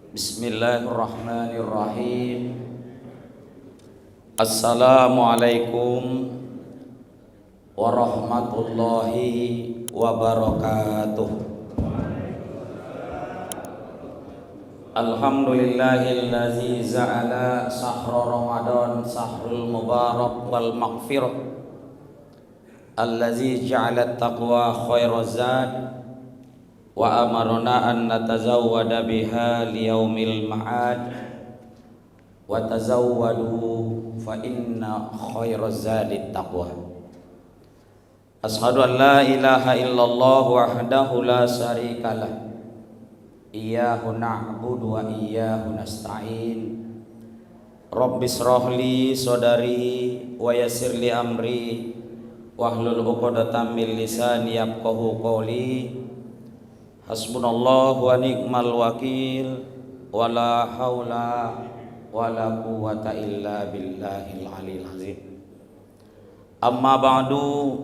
Bismillahirrahmanirrahim. Assalamualaikum warahmatullahi wabarakatuh. Alhamdulillahillazi ja'ala sahra Ramadan sahrul mubarak wal maghfirah, allazi ja'ala taqwa khairaz zad wa amarna an natazawwada biha liyaumil ma'ad wa tazawwadu fa inna khairaz zadi taqwa. Ashhadu an la ilaha illallah wahdahu la syarikalah, iyyahu na'budu wa iyyahu nasta'in. Rabbis shrahli sadri wa yassirli amri wahlul 'uqdatam min lisani yafqahu qawli. Hasbunallahu wa ni'mal wakil, wala haula wala quwwata illa billahil aliyil azim. Amma ba'du,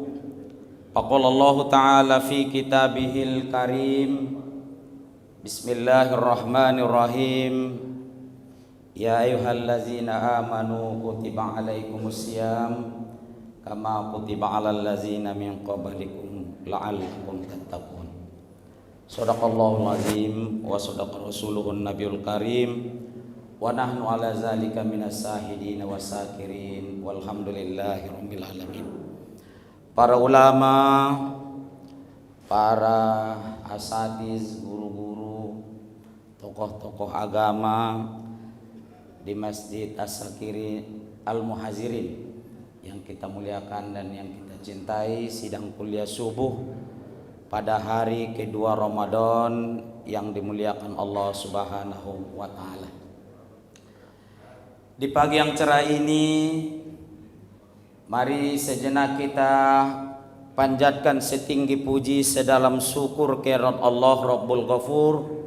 faqala Allah ta'ala fi kitabihil karim, bismillahirrahmanirrahim, ya ayyuhallazina amanu kutiba alaikumusiyam kama kutiba alal ladzina min qablikum la'allakum tattaqun. Shadaqallahul azim wa shadaqa rasuluhun nabiyul karim wa nahnu ala zalika minas sahidin wa sakirin walhamdulillahi rabbil alamin. Para ulama, para asatiz, guru-guru, tokoh-tokoh agama di Masjid As-Sakiri Al-Muhazirin yang kita muliakan dan yang kita cintai, sidang kuliah subuh pada hari kedua Ramadan yang dimuliakan Allah Subhanahu wa ta'ala. Di pagi yang cerah ini, mari sejenak kita panjatkan setinggi puji sedalam syukur kehadirat Allah Rabbul Ghafur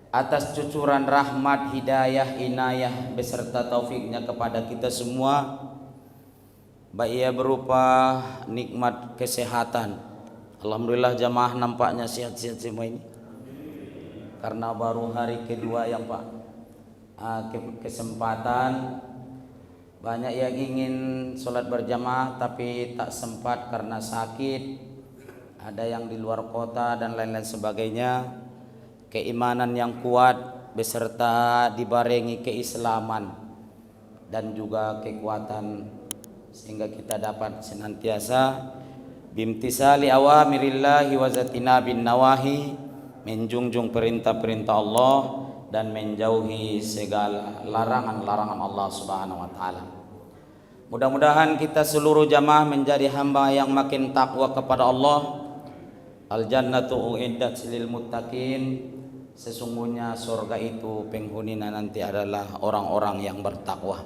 atas cucuran rahmat, hidayah, inayah beserta taufiknya kepada kita semua, baik ia berupa nikmat kesehatan. Alhamdulillah jamaah nampaknya sehat-sehat semua ini, karena baru hari kedua yang Pak kesempatan. Banyak yang ingin sholat berjamaah tapi tak sempat karena sakit, ada yang di luar kota dan lain-lain sebagainya. Keimanan yang kuat beserta dibarengi keislaman dan juga kekuatan sehingga kita dapat senantiasa bimtisali awamirillahi wa zatina bin nawahi, menjunjung perintah-perintah Allah dan menjauhi segala larangan-larangan Allah Subhanahu wa taala. Mudah-mudahan kita seluruh jamaah menjadi hamba yang makin takwa kepada Allah. Al jannatu uiddat lil muttaqin, sesungguhnya surga itu penghuninya nanti adalah orang-orang yang bertakwa.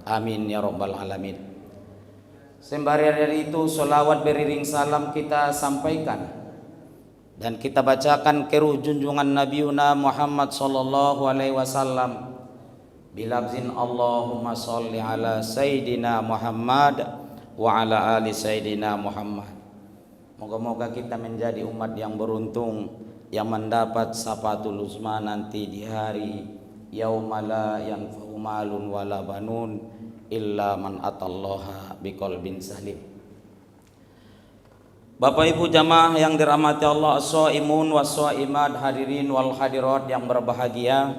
Amin ya rabbal alamin. Sembari dari itu, solawat beriring salam kita sampaikan dan kita bacakan keruh junjungan Nabiuna Muhammad sallallahu alaihi wasallam bilafzin Allahumma sholli ala Sayyidina Muhammad wa ala ali Sayyidina Muhammad. Moga-moga kita menjadi umat yang beruntung yang mendapat syafatul uzma nanti di hari yaumala yanfa'u malun wala banun illa man atallaha biqalbin salim. Bapak Ibu jamaah yang dirahmati Allah, as-shaimun was-shaimat, hadirin wal hadirat yang berbahagia,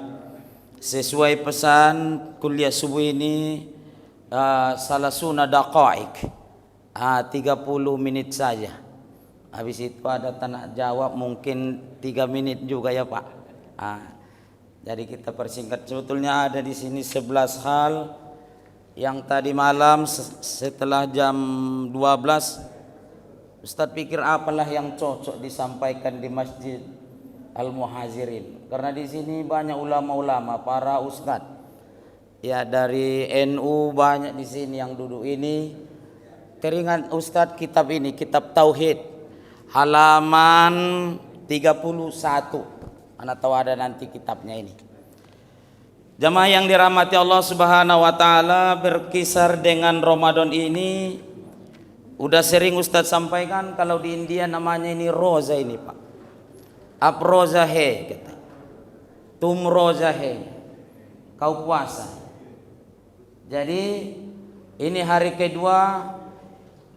sesuai pesan kuliah subuh ini salasuna daqaik, 30 menit saja. Habis itu ada tanya jawab mungkin 3 menit juga ya Pak. Jadi kita persingkat. Sebetulnya ada di sini 11 hal yang tadi malam setelah jam 12 Ustadz pikir apalah yang cocok disampaikan di Masjid Al-Muhazirin, karena di sini banyak ulama-ulama, para ustadz ya, dari NU banyak di sini yang duduk ini. Teringat Ustadz kitab ini, kitab Tauhid, halaman 31. Anda tahu ada nanti kitabnya ini. Jamaah yang dirahmati Allah Subhanahu wa taala, berkisar dengan Ramadan ini udah sering Ustadz sampaikan, kalau di India namanya ini roza ini Pak. Aproza he kata. tumrozahe, kau puasa. Jadi ini hari kedua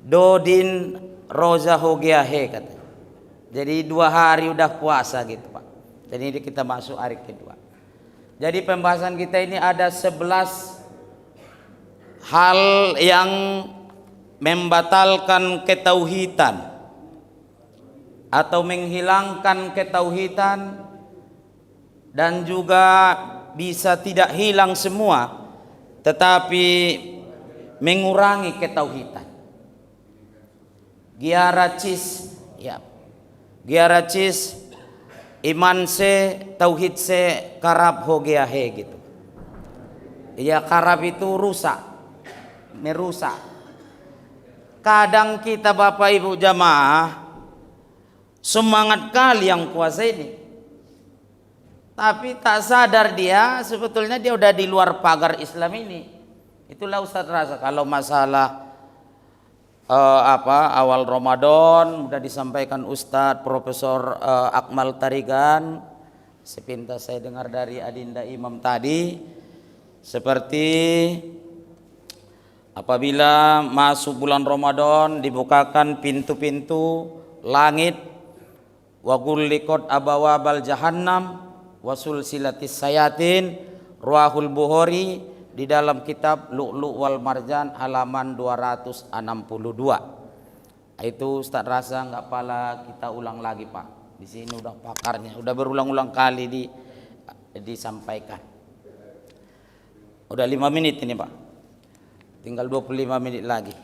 dodin roza hogeahe kata. Jadi 2 hari udah puasa gitu Pak. Jadi ini kita masuk hari kedua. Jadi pembahasan kita ini ada 11 hal yang membatalkan ketauhidan atau menghilangkan ketauhidan, dan juga bisa tidak hilang semua tetapi mengurangi ketauhidan. Giaracis ya. Giaracis iman se tauhid se karab hogeahe gitu. Ya, karab itu rusak, merusak. Kadang kita Bapak Ibu jamaah semangat kali yang puasa ini, tapi tak sadar dia sebetulnya dia udah di luar pagar Islam ini. Itulah Ustaz rasa kalau masalah awal Ramadan sudah disampaikan Ustadz Profesor Akmal Tarigan, sepintas saya dengar dari Adinda Imam tadi, seperti apabila masuk bulan Ramadan dibukakan pintu-pintu langit, wa ghulliqat abwabal jahannam wasul silatis sayatin, ruahul Bukhari di dalam kitab Lu'lu' wal Marjan halaman 262. Itu Ustaz rasa nggak pala kita ulang lagi Pak. Di sini udah pakarnya, udah berulang-ulang kali disampaikan. Udah 5 menit ini Pak. Tinggal 25 menit lagi.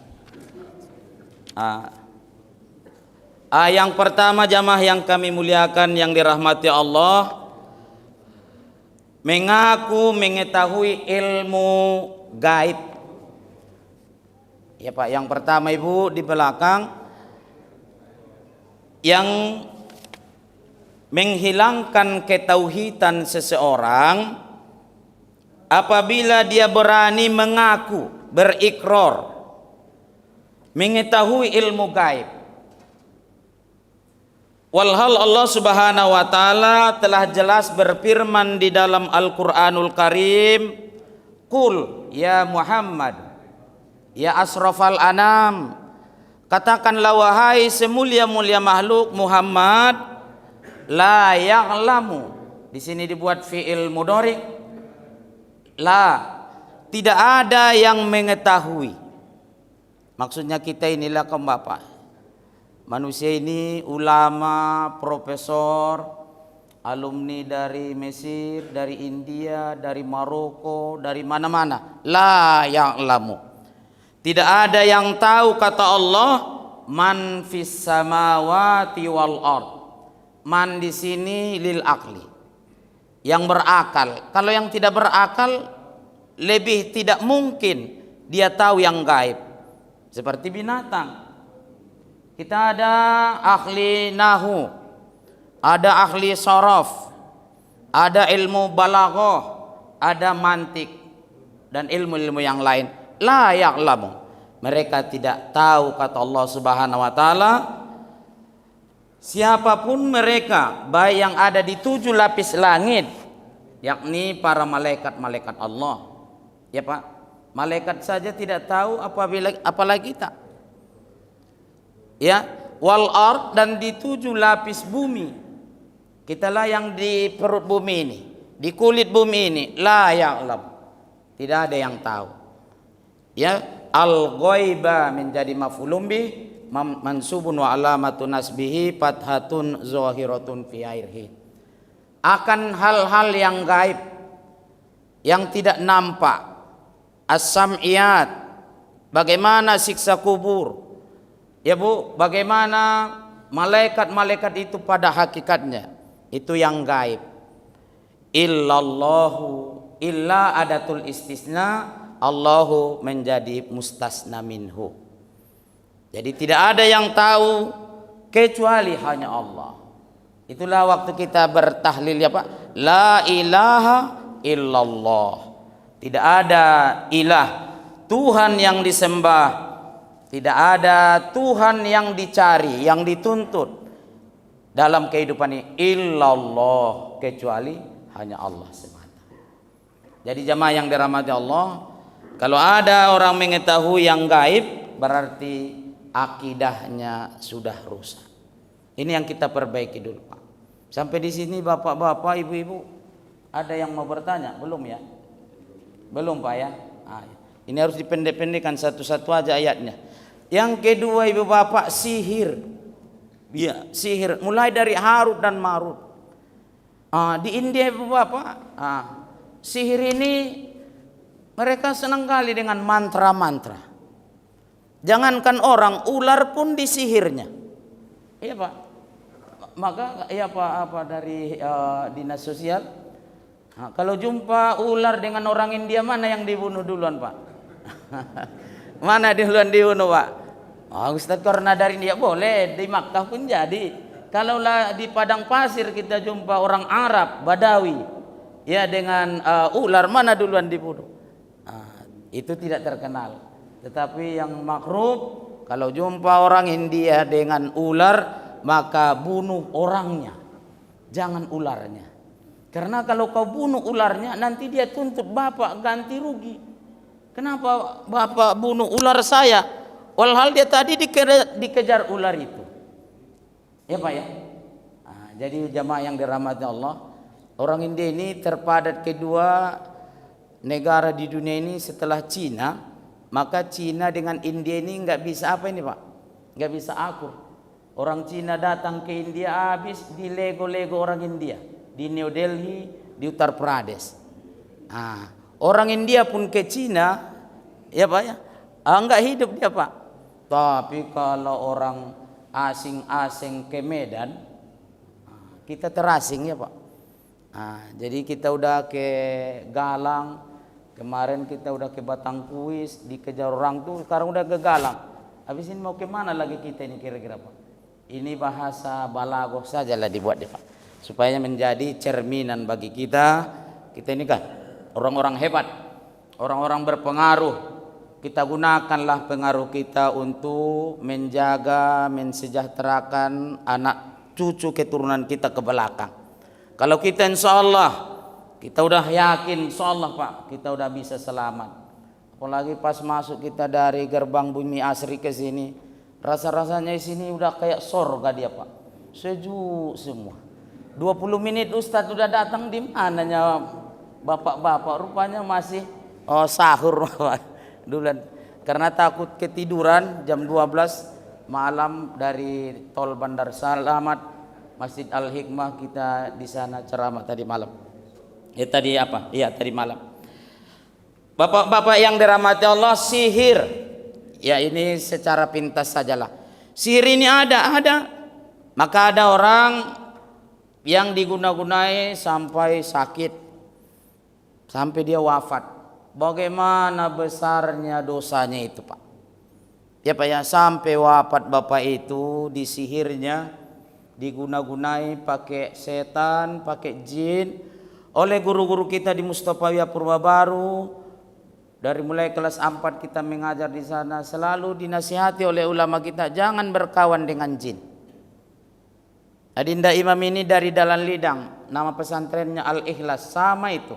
Yang pertama jamaah yang kami muliakan yang dirahmati Allah, mengaku mengetahui ilmu gaib. Ya Pak, yang pertama Ibu di belakang, yang menghilangkan ketauhidan seseorang apabila dia berani mengaku, berikrar mengetahui ilmu gaib. Walhal Allah Subhanahu wa taala telah jelas berfirman di dalam Al-Qur'anul Karim, "Qul ya Muhammad, ya asrafal anam, katakanlah wahai semulia-mulia makhluk Muhammad, la ya'lamu." Di sini dibuat fi'il mudhari. La, tidak ada yang mengetahui. Maksudnya kita inilah kaum Bapak. Manusia ini ulama, profesor, alumni dari Mesir, dari India, dari Maroko, dari mana-mana. La ya'lamu. Tidak ada yang tahu kata Allah, man fis samawati wal ard. Man di sini lil akli. Yang berakal. Kalau yang tidak berakal, lebih tidak mungkin dia tahu yang gaib. Seperti binatang. Kita ada ahli nahu, ada ahli sorof, ada ilmu balaghah, ada mantik, dan ilmu-ilmu yang lain. La ya'lamu. Mereka tidak tahu kata Allah Subhanahu wa taala. Siapapun mereka, baik yang ada di 7 lapis langit, yakni para malaikat-malaikat Allah. Ya Pak, malaikat saja tidak tahu apalagi kita. Ya, wal ard, dan di 7 lapis bumi. Kitalah yang di perut bumi ini, di kulit bumi ini. La ya'lam. Tidak ada yang tahu. Ya, al ghaiba menjadi maf'ulun bih, mansubun wa alamatun nasbihi fathatun zahiratun fi akhirih. Akan hal-hal yang gaib, yang tidak nampak. As-sam'iyat, bagaimana siksa kubur. Ya Bu, bagaimana malaikat-malaikat itu pada hakikatnya, itu yang gaib. Illallahu, illa adatul istisna, Allahu menjadi mustasna minhu. Jadi tidak ada yang tahu kecuali hanya Allah. Itulah waktu kita bertahlil ya Pak, la ilaha illallah. Tidak ada ilah, Tuhan yang disembah. Tidak ada Tuhan yang dicari, yang dituntut dalam kehidupan ini illallah, kecuali hanya Allah semata. Jadi jamaah yang dirahmati Allah, kalau ada orang mengetahui yang gaib, berarti akidahnya sudah rusak. Ini yang kita perbaiki dulu, Pak. Sampai di sini bapak-bapak, ibu-ibu, ada yang mau bertanya? Belum ya? Belum, Pak ya? Ini harus dipendek-pendekkan satu-satu aja ayatnya. Yang kedua, ibu bapak, sihir. Ya, sihir mulai dari Harut dan Marut. Di India, ibu bapak, sihir ini mereka senang kali dengan mantra-mantra. Jangankan orang, ular pun disihirnya. Iya Pak. Maka ya Pak, dari dinas sosial, kalau jumpa ular dengan orang India, mana yang dibunuh duluan Pak? Mana duluan dibunuh Pak? Ustaz, karena dari India boleh, di Makkah pun jadi. Kalau di padang pasir kita jumpa orang Arab, Badawi, ya dengan ular, mana duluan dibunuh? Itu tidak terkenal. Tetapi yang makruh, kalau jumpa orang India dengan ular, maka bunuh orangnya, jangan ularnya. Karena kalau kau bunuh ularnya, nanti dia tuntut bapak ganti rugi. Kenapa bapak bunuh ular saya? Walhal dia tadi dikejar ular itu. Ya Pak ya. Jadi jamaah yang dirahmati Allah, orang India ini terpadat kedua negara di dunia ini setelah Cina. Maka Cina dengan India ini nggak bisa apa ini Pak? Nggak bisa akur. Orang Cina datang ke India, habis di lego-lego orang India di New Delhi, di Uttar Pradesh. Orang India pun ke Cina, ya Pak ya, nggak hidup dia Pak. Tapi kalau orang asing-asing ke Medan, kita terasing ya Pak. Jadi kita udah ke Galang. Kemarin kita udah ke Batangkuis, dikejar orang tuh, sekarang udah ke Galang. Habis ini mau ke mana lagi kita ini kira-kira Pak? Ini bahasa balagoh sajalah dibuat deh Pak, supaya menjadi cerminan bagi kita. Kita ini kan orang-orang hebat, orang-orang berpengaruh. Kita gunakanlah pengaruh kita untuk menjaga, mensejahterakan anak cucu keturunan kita ke belakang. Kalau kita insya Allah, kita udah yakin insyaallah Pak, kita udah bisa selamat. Apalagi pas masuk kita dari gerbang Bumi Asri ke sini, rasa-rasanya di sini udah kayak surga dia Pak. Sejuk semua. 20 menit Ustadz udah datang, di mananya bapak-bapak? Rupanya masih sahur Pak. Duluan. Karena takut ketiduran jam 12 malam dari tol Bandar Salamat, Masjid Al Hikmah, kita di sana ceramah tadi malam. Tadi apa? Iya, tadi malam. Bapak-bapak yang dirahmati Allah, sihir. Ya ini secara pintas sajalah. Sihir ini ada. Maka ada orang yang diguna-gunai sampai sakit, sampai dia wafat. Bagaimana besarnya dosanya itu Pak? Ya Pak ya, sampai wafat bapak itu disihirnya, diguna-gunai pakai setan, pakai jin. Oleh guru-guru kita di Mustafawiyah Purwabaru, dari mulai kelas 4 kita mengajar di sana, selalu dinasihati oleh ulama kita, jangan berkawan dengan jin. Adinda Imam ini dari Dalan Lidang, nama pesantrennya Al-Ikhlas, sama itu.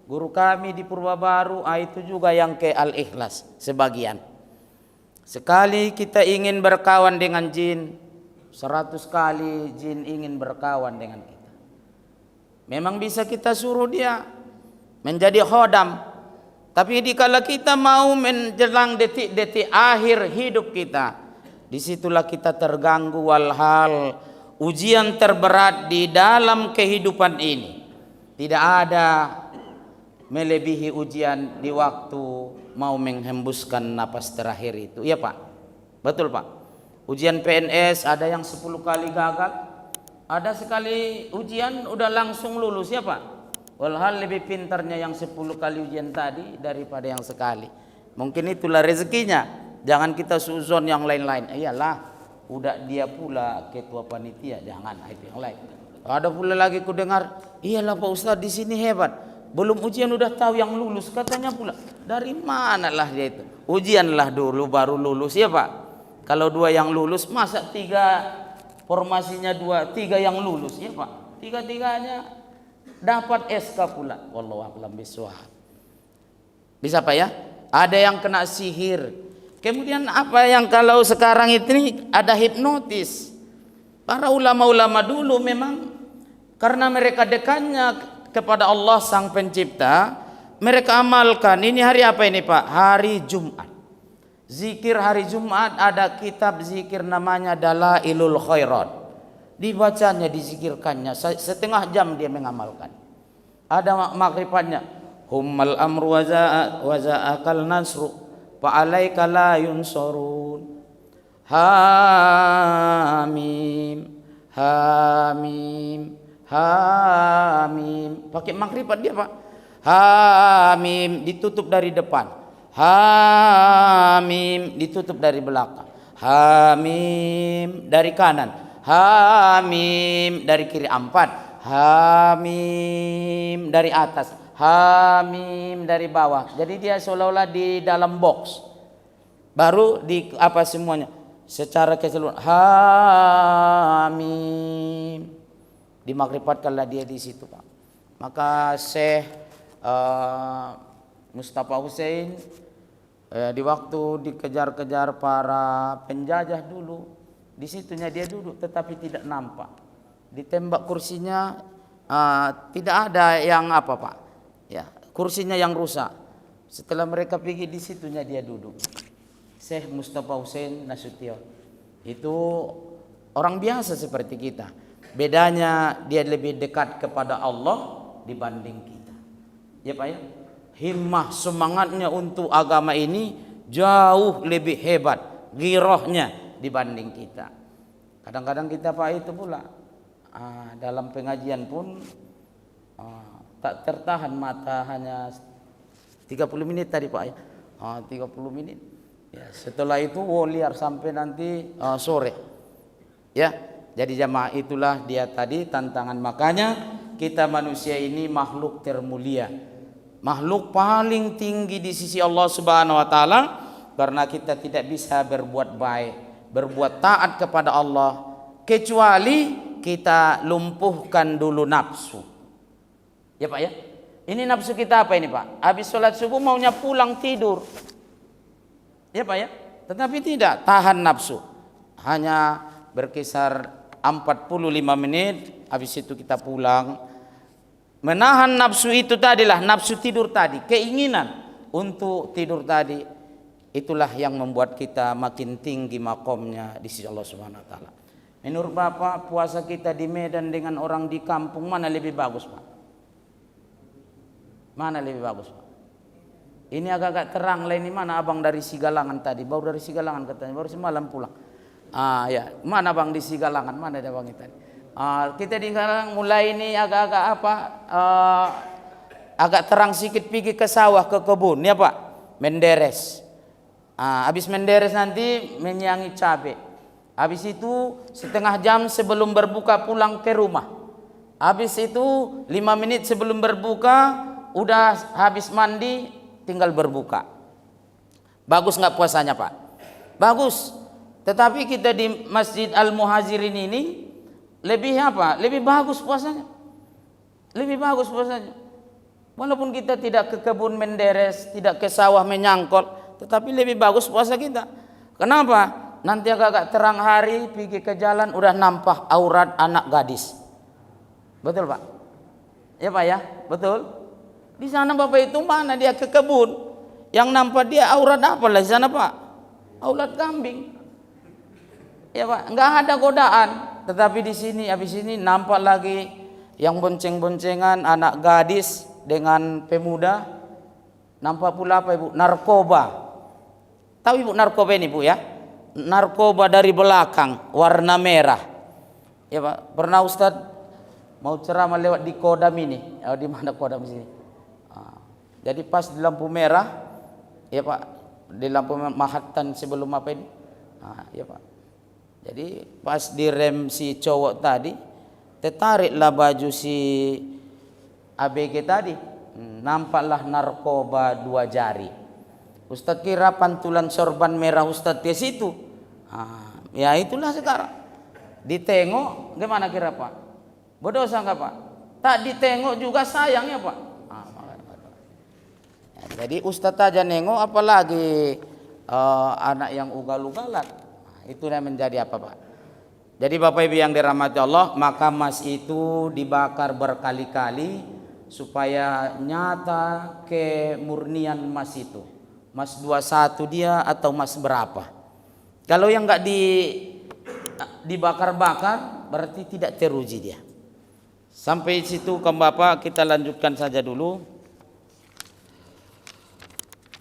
Guru kami di Purwabaru, itu juga yang ke Al-Ikhlas sebagian. Sekali kita ingin berkawan dengan jin, 100 kali jin ingin berkawan dengan kita. Memang bisa kita suruh dia menjadi khodam, tapi dikala kita mau menjelang detik-detik akhir hidup kita, disitulah kita terganggu. Walhal ujian terberat di dalam kehidupan ini tidak ada melebihi ujian di waktu mau menghembuskan napas terakhir itu. Iya Pak, betul Pak. Ujian PNS ada yang 10 kali gagal, ada sekali ujian udah langsung lulus ya Pak. Walhal lebih pintarnya yang 10 kali ujian tadi daripada yang sekali. Mungkin itulah rezekinya. Jangan kita suzon yang lain-lain. Iyalah, udah dia pula ketua panitia, jangan itu yang lain. Ada pula lagi ku dengar, iyalah Pak Ustadz di sini hebat. Belum ujian udah tahu yang lulus, katanya pula. Dari manalah dia itu? Ujianlah dulu baru lulus ya Pak. Kalau 2 yang lulus, masa 3 formasinya 2, 3 yang lulus ya Pak? Tiga-tiganya dapat SK pula. Wallahu a'lam bishawab. Bisa Pak ya? Ada yang kena sihir. Kemudian apa yang kalau sekarang ini ada hipnotis. Para ulama-ulama dulu memang karena mereka dekatnya kepada Allah Sang Pencipta, mereka amalkan. Ini hari apa ini Pak? Hari Jumat. Zikir hari Jumat, ada kitab zikir namanya Dalailul Khairat. Dibacanya, dizikirkannya, setengah jam dia mengamalkan. Ada magribatnya. Hummal amru wa za'akal nasru fa'alaika la yunsurun. Hamim, hamim, hamim. Pakai magribat dia Pak. Hamim ditutup dari depan. Hamim ditutup dari belakang. Hamim dari kanan. Hamim dari kiri 4. Hamim dari atas. Hamim dari bawah. Jadi dia seolah-olah di dalam box. Baru di apa semuanya secara keseluruhan. Hamim. Dimagribatkanlah dia di situ Pak. Maka Syekh Mustafa Hussein di waktu dikejar-kejar para penjajah dulu, di situnya dia duduk tetapi tidak nampak. Ditembak kursinya, tidak ada yang apa Pak, ya kursinya yang rusak. Setelah mereka pergi, di situnya dia duduk. Syekh Mustafa Hussein Nasution itu orang biasa seperti kita. Bedanya dia lebih dekat kepada Allah dibanding kita. Ya Pak ya. Himmah semangatnya untuk agama ini jauh lebih hebat, girohnya dibanding kita. Kadang-kadang kita Pak itu pula dalam pengajian pun tak tertahan mata, hanya 30 menit tadi Pak ya. 30 menit. Ya, setelah itu liar sampai nanti sore. Ya, jadi jamaah itulah dia tadi tantangan. Makanya kita manusia ini makhluk termulia. Makhluk paling tinggi di sisi Allah Subhanahu wa taala, karena kita tidak bisa berbuat baik, berbuat taat kepada Allah kecuali kita lumpuhkan dulu nafsu. Ya Pak ya. Ini nafsu kita apa ini Pak? Habis sholat subuh maunya pulang tidur. Ya Pak ya. Tetapi tidak tahan nafsu. Hanya berkisar 45 menit, habis itu kita pulang. Menahan nafsu itu tadilah nafsu tidur tadi, keinginan untuk tidur tadi, itulah yang membuat kita makin tinggi makomnya di sisi Allah Subhanahu wa taala. Menurut Bapak, puasa kita di Medan dengan orang di kampung mana lebih bagus Pak? Mana lebih bagus Pak? Ini agak-agak terang lah, ini mana abang dari Sigalangan tadi? Baru dari Sigalangan katanya, baru semalam pulang. Ya, mana bang di Sigalangan? Mana ada bang tadi? Kita di sekarang mulai ini agak-agak apa? Agak terang sedikit, pergi ke sawah, ke kebun, ya Pak. Menderes. Habis menderes nanti menyiangi cabai. Habis itu setengah jam sebelum berbuka pulang ke rumah. Habis itu 5 menit sebelum berbuka udah habis mandi, tinggal berbuka. Bagus nggak puasanya Pak? Bagus. Tetapi kita di Masjid Al-Muhajirin ini lebih apa? Lebih bagus puasanya. Lebih bagus puasanya. Walaupun kita tidak ke kebun menderes, tidak ke sawah menyangkol, tetapi lebih bagus puasa kita. Kenapa? Nanti agak-agak terang hari, pergi ke jalan udah nampak aurat anak gadis. Betul Pak? Ya Pak ya? Betul? Di sana Bapak itu mana dia ke kebun, yang nampak dia aurat apa lah di sana Pak? Aurat kambing. Ya Pak, nggak ada godaan. Tetapi di sini, habis ini nampak lagi yang bonceng-boncengan anak gadis dengan pemuda. Nampak pula apa Ibu? Narkoba. Tahu Ibu narkoba ini Bu ya? Narkoba dari belakang, warna merah. Ya Pak, pernah Ustadz mau ceramah lewat di Kodam ini. Di mana Kodam sini? Jadi pas di lampu merah, ya Pak, di lampu Manhattan sebelum apa ini? Ya Pak. Jadi pas direm si cowok tadi, tertariklah baju si ABG tadi, nampaklah narkoba 2 jari. Ustadz kira pantulan sorban merah Ustadz di situ. Ya itulah sekarang. Ditengok, gimana kira Pak? Berdosa enggak Pak? Tak ditengok juga sayang ya Pak. Jadi Ustadz aja nengok, apalagi anak yang ugal-ugalan. Itu yang menjadi apa Pak? Jadi Bapak Ibu yang dirahmati Allah, maka emas itu dibakar berkali-kali supaya nyata kemurnian emas itu. Emas 21 dia atau emas berapa? Kalau yang enggak dibakar-bakar berarti tidak teruji dia. Sampai situ ke Bapak, kita lanjutkan saja dulu.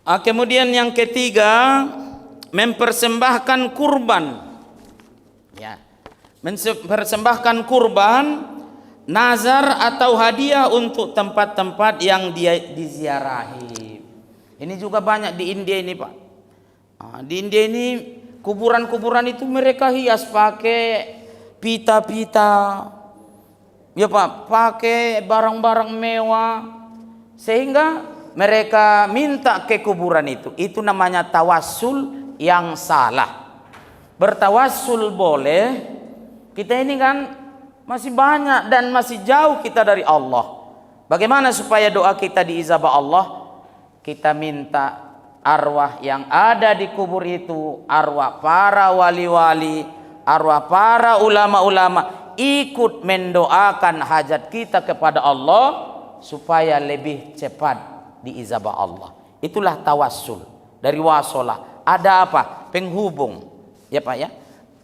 Kemudian yang ketiga, mempersembahkan kurban. Ya. Mempersembahkan kurban, nazar atau hadiah untuk tempat-tempat yang dia diziarahi. Ini juga banyak di India ini Pak. Di India ini kuburan-kuburan itu mereka hias pakai pita-pita, ya Pak, pakai barang-barang mewah, sehingga mereka minta ke kuburan itu. Itu namanya tawassul yang salah. Bertawassul boleh. Kita ini kan masih banyak dan masih jauh kita dari Allah. Bagaimana supaya doa kita diijabah Allah? Kita minta arwah yang ada di kubur itu, arwah para wali-wali, arwah para ulama-ulama, ikut mendoakan hajat kita kepada Allah supaya lebih cepat diijabah Allah. Itulah tawassul. Dari wasolah. Ada apa? Penghubung. Ya Pak ya.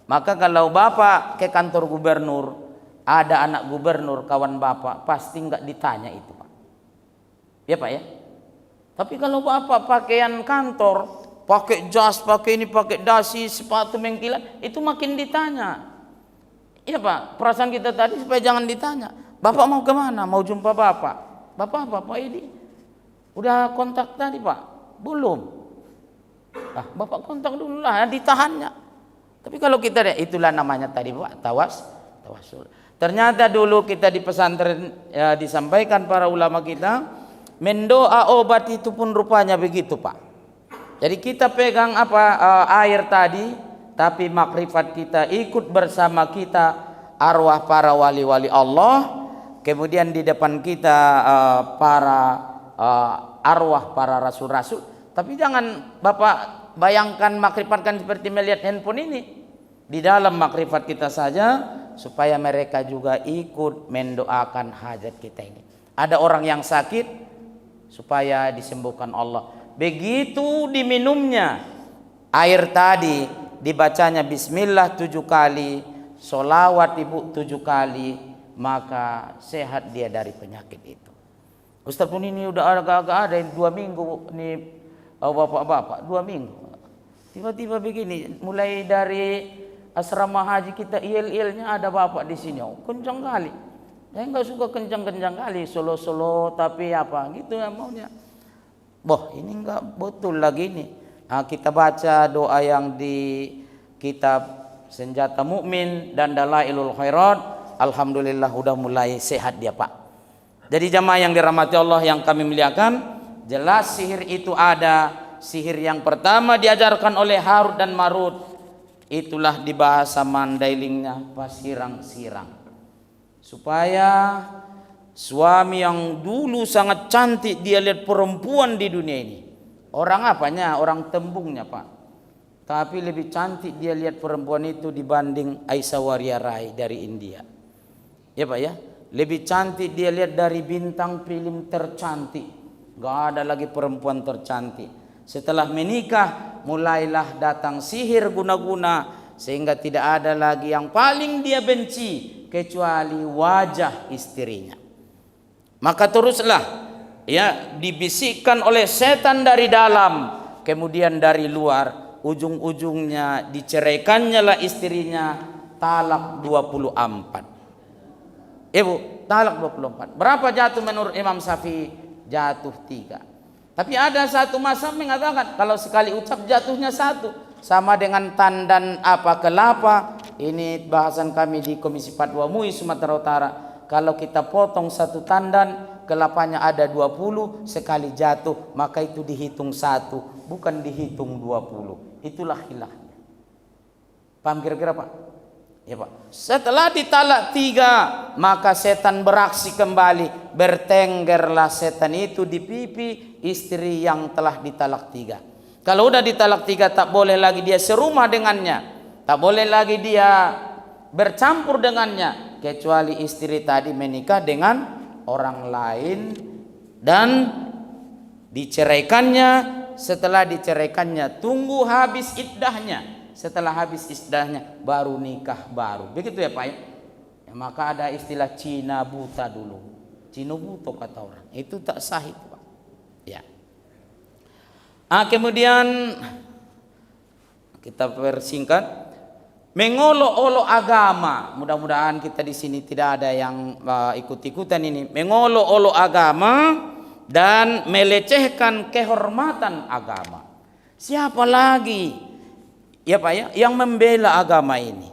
Maka kalau Bapak ke kantor gubernur, ada anak gubernur kawan Bapak, pasti enggak ditanya itu Pak. Ya Pak ya. Tapi kalau Bapak pakaian kantor, pakai jas, pakai ini, pakai dasi, sepatu mengkilat, itu makin ditanya. Iya Pak, perasaan kita tadi supaya jangan ditanya. Bapak mau kemana? Mau jumpa Bapak. Bapak apa? Pak Edi. Udah kontak tadi Pak? Belum. Bapak kontak dulu lah, ditahannya. Tapi kalau kita, itulah namanya tadi Pak, tawassul. Ternyata dulu kita di pesantren disampaikan para ulama kita, mendoa obat itu pun rupanya begitu Pak. Jadi kita pegang air tadi, tapi makrifat kita ikut bersama kita arwah para wali-wali Allah. Kemudian di depan kita para arwah para rasul-rasul. Tapi jangan Bapak bayangkan makrifatkan seperti melihat handphone ini. Di dalam makrifat kita saja, supaya mereka juga ikut mendoakan hajat kita ini. Ada orang yang sakit, supaya disembuhkan Allah. Begitu diminumnya air tadi, dibacanya bismillah 7 kali, sholawat Ibu 7 kali, maka sehat dia dari penyakit itu. Ustaz pun ini udah agak-agak ada 2 minggu nih, bapak-bapak 2 minggu. Tiba-tiba begini, mulai dari asrama haji kita il-ilnya ada bapak di sini. Kencang kali. Saya nggak suka kencang-kencang kali, solo-solo tapi apa gitu ya maunya. Boh, ini nggak betul lagi nih. Nah, kita baca doa yang di kitab Senjata Mukmin dan Dalailul Khairat. Alhamdulillah udah mulai sehat dia Pak. Jadi jamaah yang dirahmati Allah yang kami muliakan, jelas sihir itu ada. Sihir yang pertama diajarkan oleh Harut dan Marut, itulah di bahasa Mandailingnya pasirang-sirang. Supaya suami yang dulu sangat cantik, dia lihat perempuan di dunia ini. Orang apanya? Orang tembungnya Pak. Tapi lebih cantik dia lihat perempuan itu dibanding Aishwarya Rai dari India. Ya Pak ya. Lebih cantik dia lihat dari bintang film tercantik. Gak ada lagi perempuan tercantik. Setelah menikah mulailah datang sihir guna-guna, sehingga tidak ada lagi yang paling dia benci kecuali wajah istrinya. Maka teruslah ya dibisikkan oleh setan dari dalam, kemudian dari luar, ujung-ujungnya diceraikannya lah istrinya, talak 24. Ibu, talak 24. Berapa jatuh menurut Imam Syafi'i? Jatuh 3. Tapi ada satu mazhab mengatakan kalau sekali ucap jatuhnya 1, sama dengan tandan kelapa. Ini bahasan kami di Komisi Fatwa MUI Sumatera Utara. Kalau kita potong 1 tandan, kelapanya ada 20, sekali jatuh maka itu dihitung 1, bukan dihitung 20. Itulah hilahnya. Paham kira-kira Pak? Ya Pak. Setelah ditalak 3, maka setan beraksi kembali. Bertenggerlah setan itu di pipi istri yang telah ditalak 3. Kalau udah ditalak 3, tak boleh lagi dia serumah dengannya, tak boleh lagi dia bercampur dengannya, kecuali istri tadi menikah dengan orang lain dan diceraikannya. Setelah diceraikannya, tunggu habis iddahnya. Setelah habis iddahnya baru nikah baru. Begitu ya Pak ya? Ya, maka ada istilah Cina buta dulu. Cina buta kata orang. Itu tak sah itu Pak. Ya. Kemudian kita persingkat, mengolok-olok agama. Mudah-mudahan kita di sini tidak ada yang ikut-ikutan ini. Mengolok-olok agama dan melecehkan kehormatan agama. Siapa lagi ya Pak ya yang membela agama ini?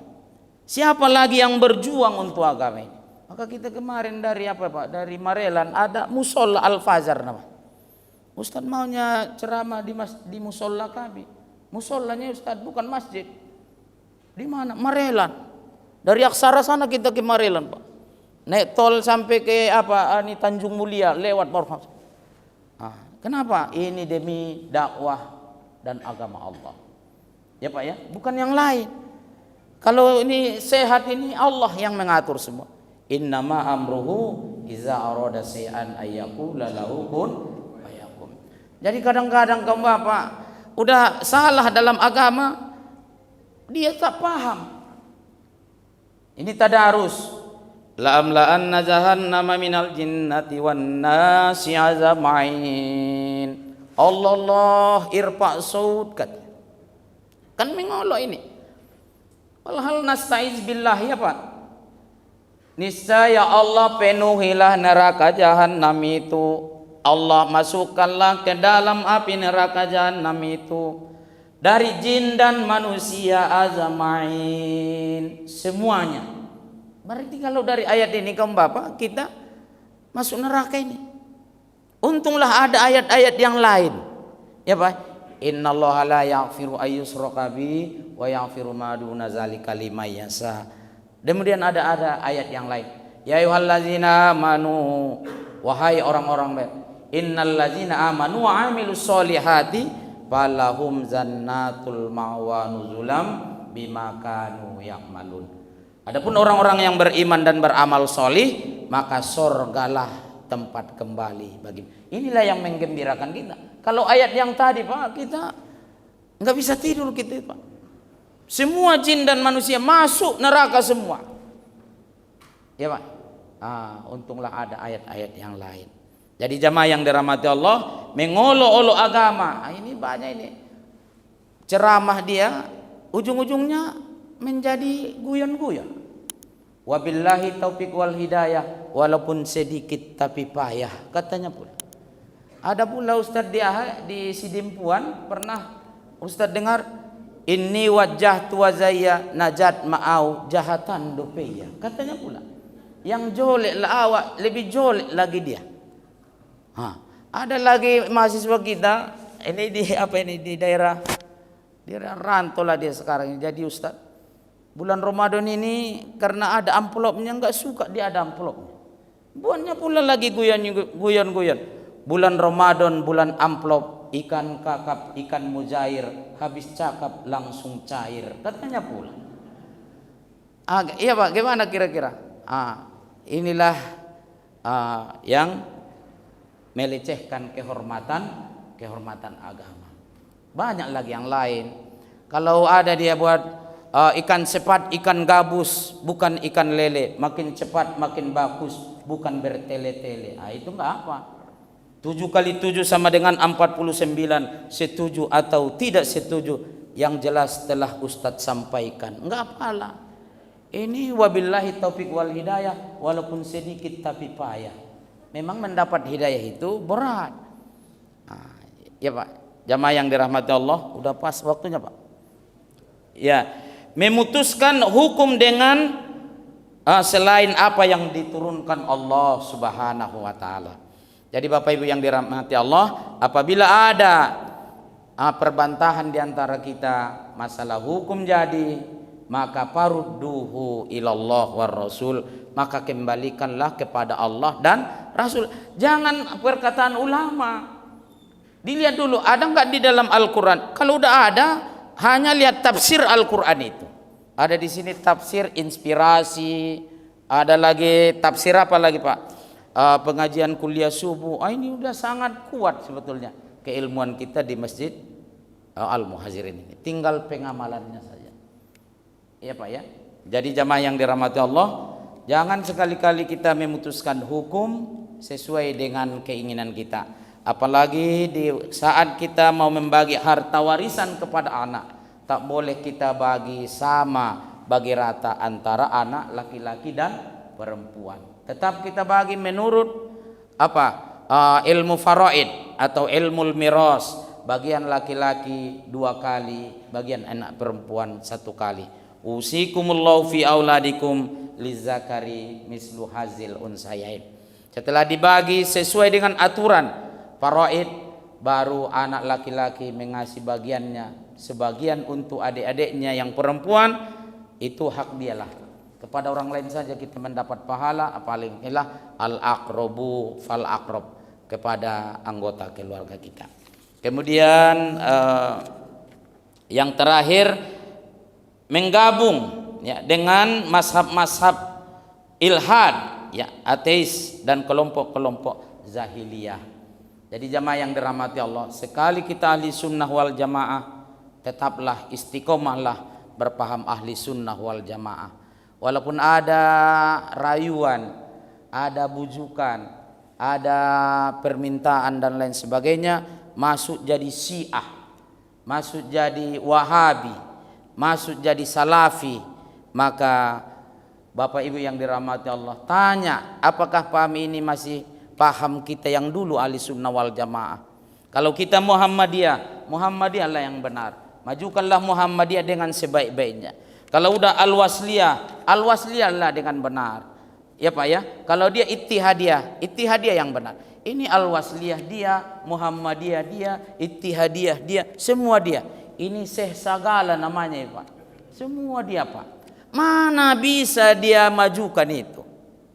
Siapa lagi yang berjuang untuk agama ini? Maka kita kemarin dari apa Pak? Dari Marelan ada musola Al-Fazar nama. Ustaz maunya ceramah di musola kami. Musolanya Ustaz bukan masjid. Di mana? Marelan. Dari Aksara sana kita ke Marelan Pak. Naik tol sampai ke apa? Ini Tanjung Mulia lewat Borfas. Kenapa? Ini demi dakwah dan agama Allah. Ya Pak ya, bukan yang lain. Kalau ini sehat ini Allah yang mengatur semua. Innama amruhu iza arada syai'an ayyaqula lahu kun fayakun. Jadi kadang-kadang kaum bapak udah salah dalam agama, dia tak paham. Ini tadarus. La'amla'anna jahannama minal jinnati wan nasi azmain. Allah irfa' saut kat. Kan mengolok ini. Walhal nastaiz billah ya Pak. Niscaya Allah penuhilah neraka jahanam itu. Allah masukkanlah ke dalam api neraka jahanam itu dari jin dan manusia azmain, semuanya. Berarti kalau dari ayat ini kaum bapak kita masuk neraka ini. Untunglah ada ayat-ayat yang lain. Ya Pak. Innallaha la yaghfiru ayyushraka bi wa yaghfiru ma duna zalika liman yasha. Kemudian ada ayat yang lain. Ya ayyuhallazina amanu, wahai orang-orang baik. Innallazina amanu wa amilus solihati falahum jannatul ma'wa nuzulam bima kanu ya'malun. Adapun orang-orang yang beriman dan beramal solih, maka surgalah tempat kembali bagi. Inilah yang menggembirakan kita. Kalau ayat yang tadi Pak, kita nggak bisa tidur kita Pak. Semua jin dan manusia masuk neraka semua. Ya Pak. Untunglah ada ayat-ayat yang lain. Jadi jamaah yang dirahmati Allah, mengolok-olok agama. Ini banyak ini. Ceramah dia ujung-ujungnya menjadi guyon-guyon. Wabillahi taufiq wal hidayah, walaupun sedikit tapi payah katanya pula. Ada pula Ustaz di Sidimpuan pernah Ustaz dengar, inni wajjahtu wazayya najat ma'au jahatan dopeya. Katanya pula yang jolek lah awak lebih jolek lagi dia. Ada lagi mahasiswa kita ini di daerah rantau lah dia sekarang jadi Ustaz. Bulan Ramadan ini karena ada amplopnya nggak suka dia ada amplopnya. Buatnya pula lagi guyon-guyon. Bulan Ramadan, bulan amplop, ikan kakap, ikan mujair, habis cakap langsung cair. Katanya pula. Iya Pak, gimana kira-kira? Inilah yang melecehkan kehormatan agama. Banyak lagi yang lain. Kalau ada dia buat ikan cepat, ikan gabus, bukan ikan lele. Makin cepat, makin bagus, bukan bertele-tele. Itu enggak apa. 7 kali 7 sama dengan 49. Setuju atau tidak setuju, yang jelas telah Ustadz sampaikan. Enggak apalah. Ini wabillahi taufiq wal hidayah, walaupun sedikit tapi payah. Memang mendapat hidayah itu berat. Ya Pak, jamaah yang dirahmati Allah, udah pas waktunya Pak. Ya, memutuskan hukum dengan selain apa yang diturunkan Allah Subhanahu wa taala. Jadi Bapak Ibu yang dirahmati Allah, apabila ada perbantahan di antara kita masalah hukum jadi maka farudduhu ilallah war rasul, maka kembalikanlah kepada Allah dan Rasul. Jangan perkataan ulama. Dilihat dulu ada nggak di dalam Al-Quran. Kalau udah ada, hanya lihat tafsir Al-Quran itu. Ada di sini tafsir inspirasi, ada lagi tafsir apa lagi Pak? Pengajian kuliah subuh. Ini udah sangat kuat sebetulnya keilmuan kita di Masjid Al-Muhajirin ini. Tinggal pengamalannya saja. Iya Pak ya. Jadi jamaah yang dirahmati Allah, jangan sekali-kali kita memutuskan hukum sesuai dengan keinginan kita. Apalagi di saat kita mau membagi harta warisan kepada anak, tak boleh kita bagi sama, bagi rata antara anak laki-laki dan perempuan. Tetap kita bagi menurut ilmu faraid atau ilmu miras. Bagian laki-laki 2 kali, bagian anak perempuan 1 kali. Usikumullahu fi auladikum lizakari mislu hazil unsayain. Setelah dibagi sesuai dengan aturan faraid, baru anak laki-laki mengasih bagiannya, sebagian untuk adik-adiknya yang perempuan, itu hak dialah. Kepada orang lain saja kita mendapat pahala, paling ilah al-aqrabu fal aqrab, kepada anggota keluarga kita. Kemudian yang terakhir, menggabung ya dengan mazhab-mazhab ilhad ya, ateis dan kelompok-kelompok zahiliyah. Jadi jamaah yang dirahmati Allah, sekali kita ahli sunnah wal jamaah, tetaplah istiqomahlah berpaham ahli sunnah wal jamaah. Walaupun ada rayuan, ada bujukan, ada permintaan dan lain sebagainya, masuk jadi Syiah, masuk jadi Wahabi, masuk jadi Salafi, maka Bapak Ibu yang dirahmati Allah, tanya apakah paham ini masih paham kita yang dulu ahli sunnah wal jamaah. Kalau kita Muhammadiyah, Muhammadiyah lah yang benar, majukanlah Muhammadiyah dengan sebaik-baiknya. Kalau udah Al-Wasliyah, Al-Wasliyah lah dengan benar, ya Pak ya. Kalau dia Ittihadiyah, Ittihadiyah yang benar. Ini Al-Wasliyah dia, Muhammadiyah dia, Ittihadiyah dia, semua dia. Ini Syekh Sagala namanya ya Pak, semua dia Pak. Mana bisa dia majukan itu,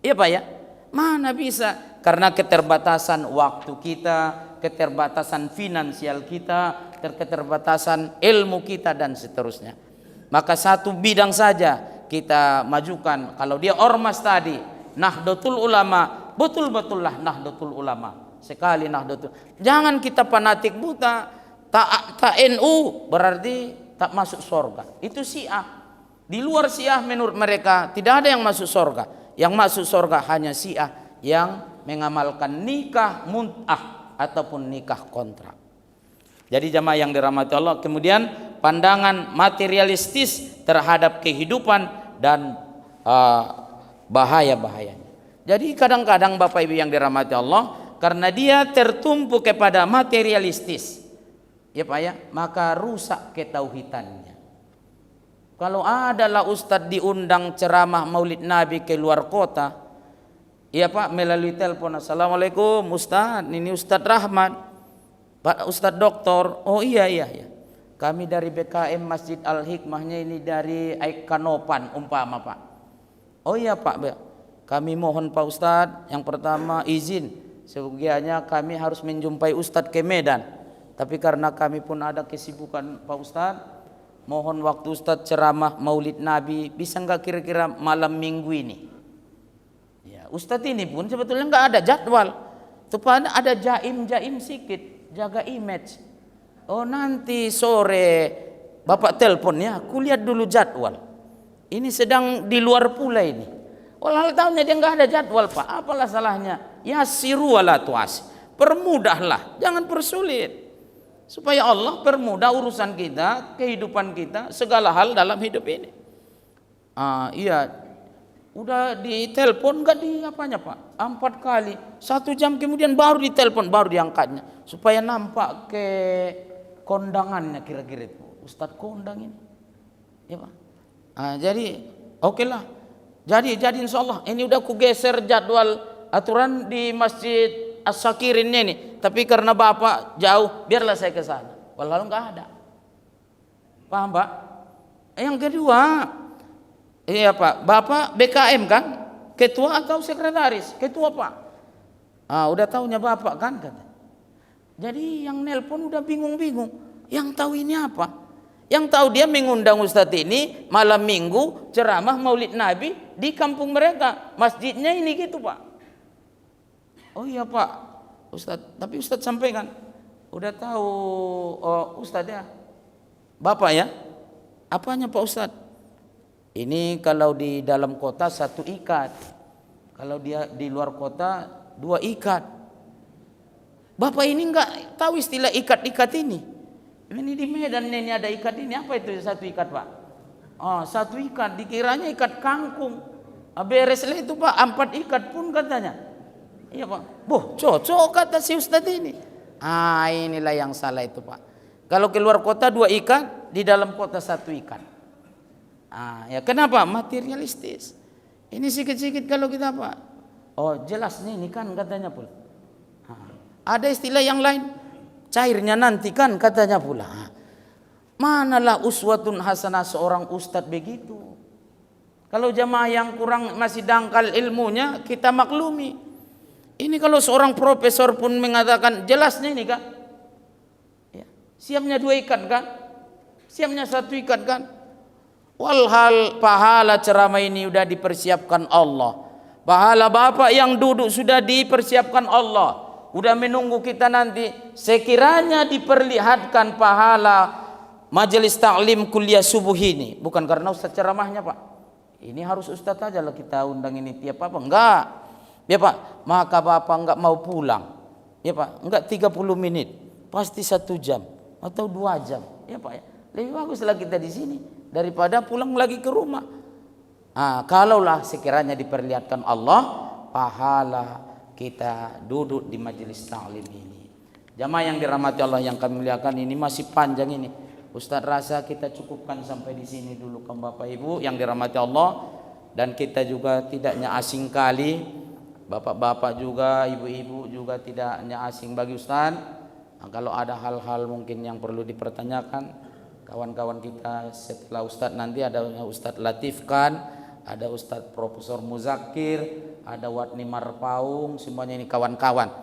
ya Pak ya, mana bisa, karena keterbatasan waktu kita, keterbatasan finansial kita, keterbatasan ilmu kita dan seterusnya. Maka satu bidang saja kita majukan. Kalau dia ormas tadi, Nahdlatul Ulama, betul-betul lah Nahdlatul Ulama, sekali Nahdlatul. Jangan kita fanatik buta, tak NU berarti tak masuk surga. Itu Syiah. Di luar Syiah menurut mereka tidak ada yang masuk surga. Yang masuk surga hanya Syiah yang mengamalkan nikah mut'ah ataupun nikah kontrak. Jadi jamaah yang dirahmati Allah, kemudian pandangan materialistis terhadap kehidupan dan bahaya-bahayanya. Jadi kadang-kadang Bapak Ibu yang dirahmati Allah, karena dia tertumpu kepada materialistis, ya Pak ya, maka rusak ketauhidannya. Kalau adalah ustadz diundang ceramah Maulid Nabi ke luar kota, iya Pak, melalui telepon, assalamualaikum Ustadz, ini Ustadz Rahmat, Pak Ustadz Doktor, oh iya, kami dari BKM Masjid Al-Hikmahnya ini dari Kanopan umpama Pak. Oh iya Pak, kami mohon Pak Ustadz, yang pertama izin, sebagiannya kami harus menjumpai Ustadz ke Medan, tapi karena kami pun ada kesibukan Pak Ustadz, mohon waktu Ustadz ceramah Maulid Nabi, bisa nggak kira-kira malam minggu ini? Ya, Ustadz ini pun sebetulnya nggak ada jadwal, supaya ada jaim sikit, jaga image. Oh nanti sore Bapak telepon ya, aku lihat dulu jadwal. Ini sedang di luar pula ini. Walau tahunya dia nggak ada jadwal Pak, apalah salahnya? Yasiru wala tu'asir, permudahlah, jangan persulit. Supaya Allah permudah urusan kita, kehidupan kita, segala hal dalam hidup ini. Iya, udah ditelepon nggak di apanya Pak? 4 kali, 1 jam kemudian baru ditelepon, baru diangkatnya, supaya nampak ke kondangannya kira-kira itu. Ustadz kondang ini, ya Pak. Jadi oke lah. Jadi insya Allah ini udah ku geser jadwal aturan di Masjid As-Sakirin ini, tapi karena Bapak jauh, biarlah saya ke sana. Walau nggak ada. Paham Pak? Yang kedua, Iya Pak, Bapak BKM kan? Ketua atau sekretaris? Ketua Pak. Udah tahunya Bapak kan? Jadi yang nelpon udah bingung-bingung. Yang tahu ini apa? Yang tahu dia mengundang Ustadz ini malam minggu ceramah Maulid Nabi di kampung mereka. Masjidnya ini gitu Pak. Oh iya Pak, Ustadz. Tapi Ustadz sampaikan. Udah tahu Ustadz ya? Bapak ya? Apanya Pak Ustadz? Ini kalau di dalam kota 1 ikat. Kalau dia di luar kota 2 ikat. Bapak ini enggak tahu istilah ikat-ikat ini. Ini di Medan ini ada ikat ini. Apa itu 1 ikat Pak? 1 ikat. Dikiranya ikat kangkung. Bereslah itu Pak. 4 ikat pun katanya. Iya Pak. Boh cocok kata si Ustadz ini. Inilah yang salah itu Pak. Kalau keluar kota 2 ikat. Di dalam kota 1 ikat. Ya kenapa? Materialistis. Ini sikit-sikit kalau kita Pak. Jelas nih ini kan katanya pula. Ada istilah yang lain. Cairnya nanti kan katanya pula. Manalah uswatun hasanah seorang ustadz begitu. Kalau jamaah yang kurang masih dangkal ilmunya kita maklumi. Ini kalau seorang profesor pun mengatakan jelasnya ini kan. Ya. Siapnya 2 ikat kan? Siapnya 1 ikat kan? Walhal pahala ceramah ini sudah dipersiapkan Allah. Pahala Bapak yang duduk sudah dipersiapkan Allah. Udah menunggu kita nanti. Sekiranya diperlihatkan pahala majelis taklim kuliah subuh ini. Bukan karena Ustaz ceramahnya Pak. Ini harus Ustaz aja lah kita undang ini tiap apa. Enggak. Ya Pak. Maka Bapak enggak mau pulang. Ya Pak. Enggak 30 menit. Pasti 1 jam. Atau 2 jam. Ya Pak ya. Lebih baguslah kita di sini. Daripada pulang lagi ke rumah. Kalaulah sekiranya diperlihatkan Allah pahala kita duduk di majelis taklim ini. Jamaah yang dirahmati Allah yang kami muliakan, ini masih panjang ini. Ustaz rasa kita cukupkan sampai di sini dulu kan Bapak Ibu yang dirahmati Allah, dan kita juga tidaknya asing kali. Bapak-bapak juga, ibu-ibu juga tidaknya asing bagi Ustaz. Kalau ada hal-hal mungkin yang perlu dipertanyakan, kawan-kawan kita setelah Ustadz nanti ada Ustadz Latif kan, ada Ustadz Profesor Muzakir, ada Watni Marpaung, semuanya ini kawan-kawan.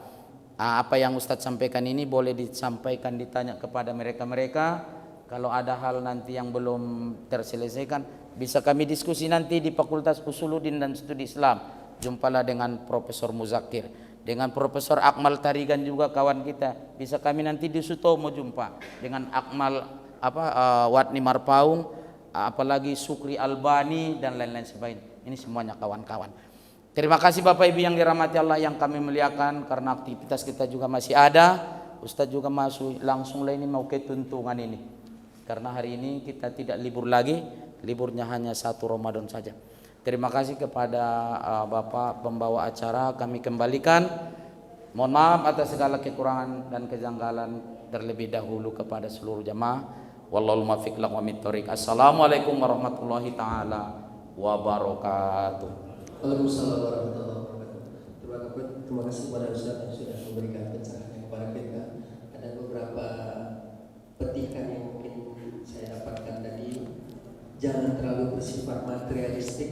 Apa yang Ustadz sampaikan ini boleh disampaikan, ditanya kepada mereka-mereka. Kalau ada hal nanti yang belum terselesaikan, bisa kami diskusi nanti di Fakultas Usuluddin dan Studi Islam. Jumpalah dengan Profesor Muzakir, dengan Profesor Akmal Tarigan juga kawan kita. Bisa kami nanti di Sutomo jumpa dengan Akmal Watni Marpaung, apalagi Sukri Albani dan lain-lain sebagainya. Ini semuanya kawan-kawan. Terima kasih Bapak Ibu yang dirahmati Allah yang kami muliakan, karena aktivitas kita juga masih ada. Ustadz juga masuk langsung lah ini mau ketuntungan ini. Karena hari ini kita tidak libur lagi, liburnya hanya 1 Ramadan saja. Terima kasih kepada Bapak pembawa acara, kami kembalikan. Mohon maaf atas segala kekurangan dan kejanggalan terlebih dahulu kepada seluruh jamaah. Wallahul muwaffiq ila aqwamit thoriq. Assalamualaikum warahmatullahi taala wabarakatuh. Waalaikumsalam warahmatullahi wabarakatuh. Terima kasih kepada Ustaz yang sudah memberikan pencerahan kepada kita. Ada beberapa petikan yang mungkin saya dapatkan tadi. Jangan terlalu bersifat materialistik,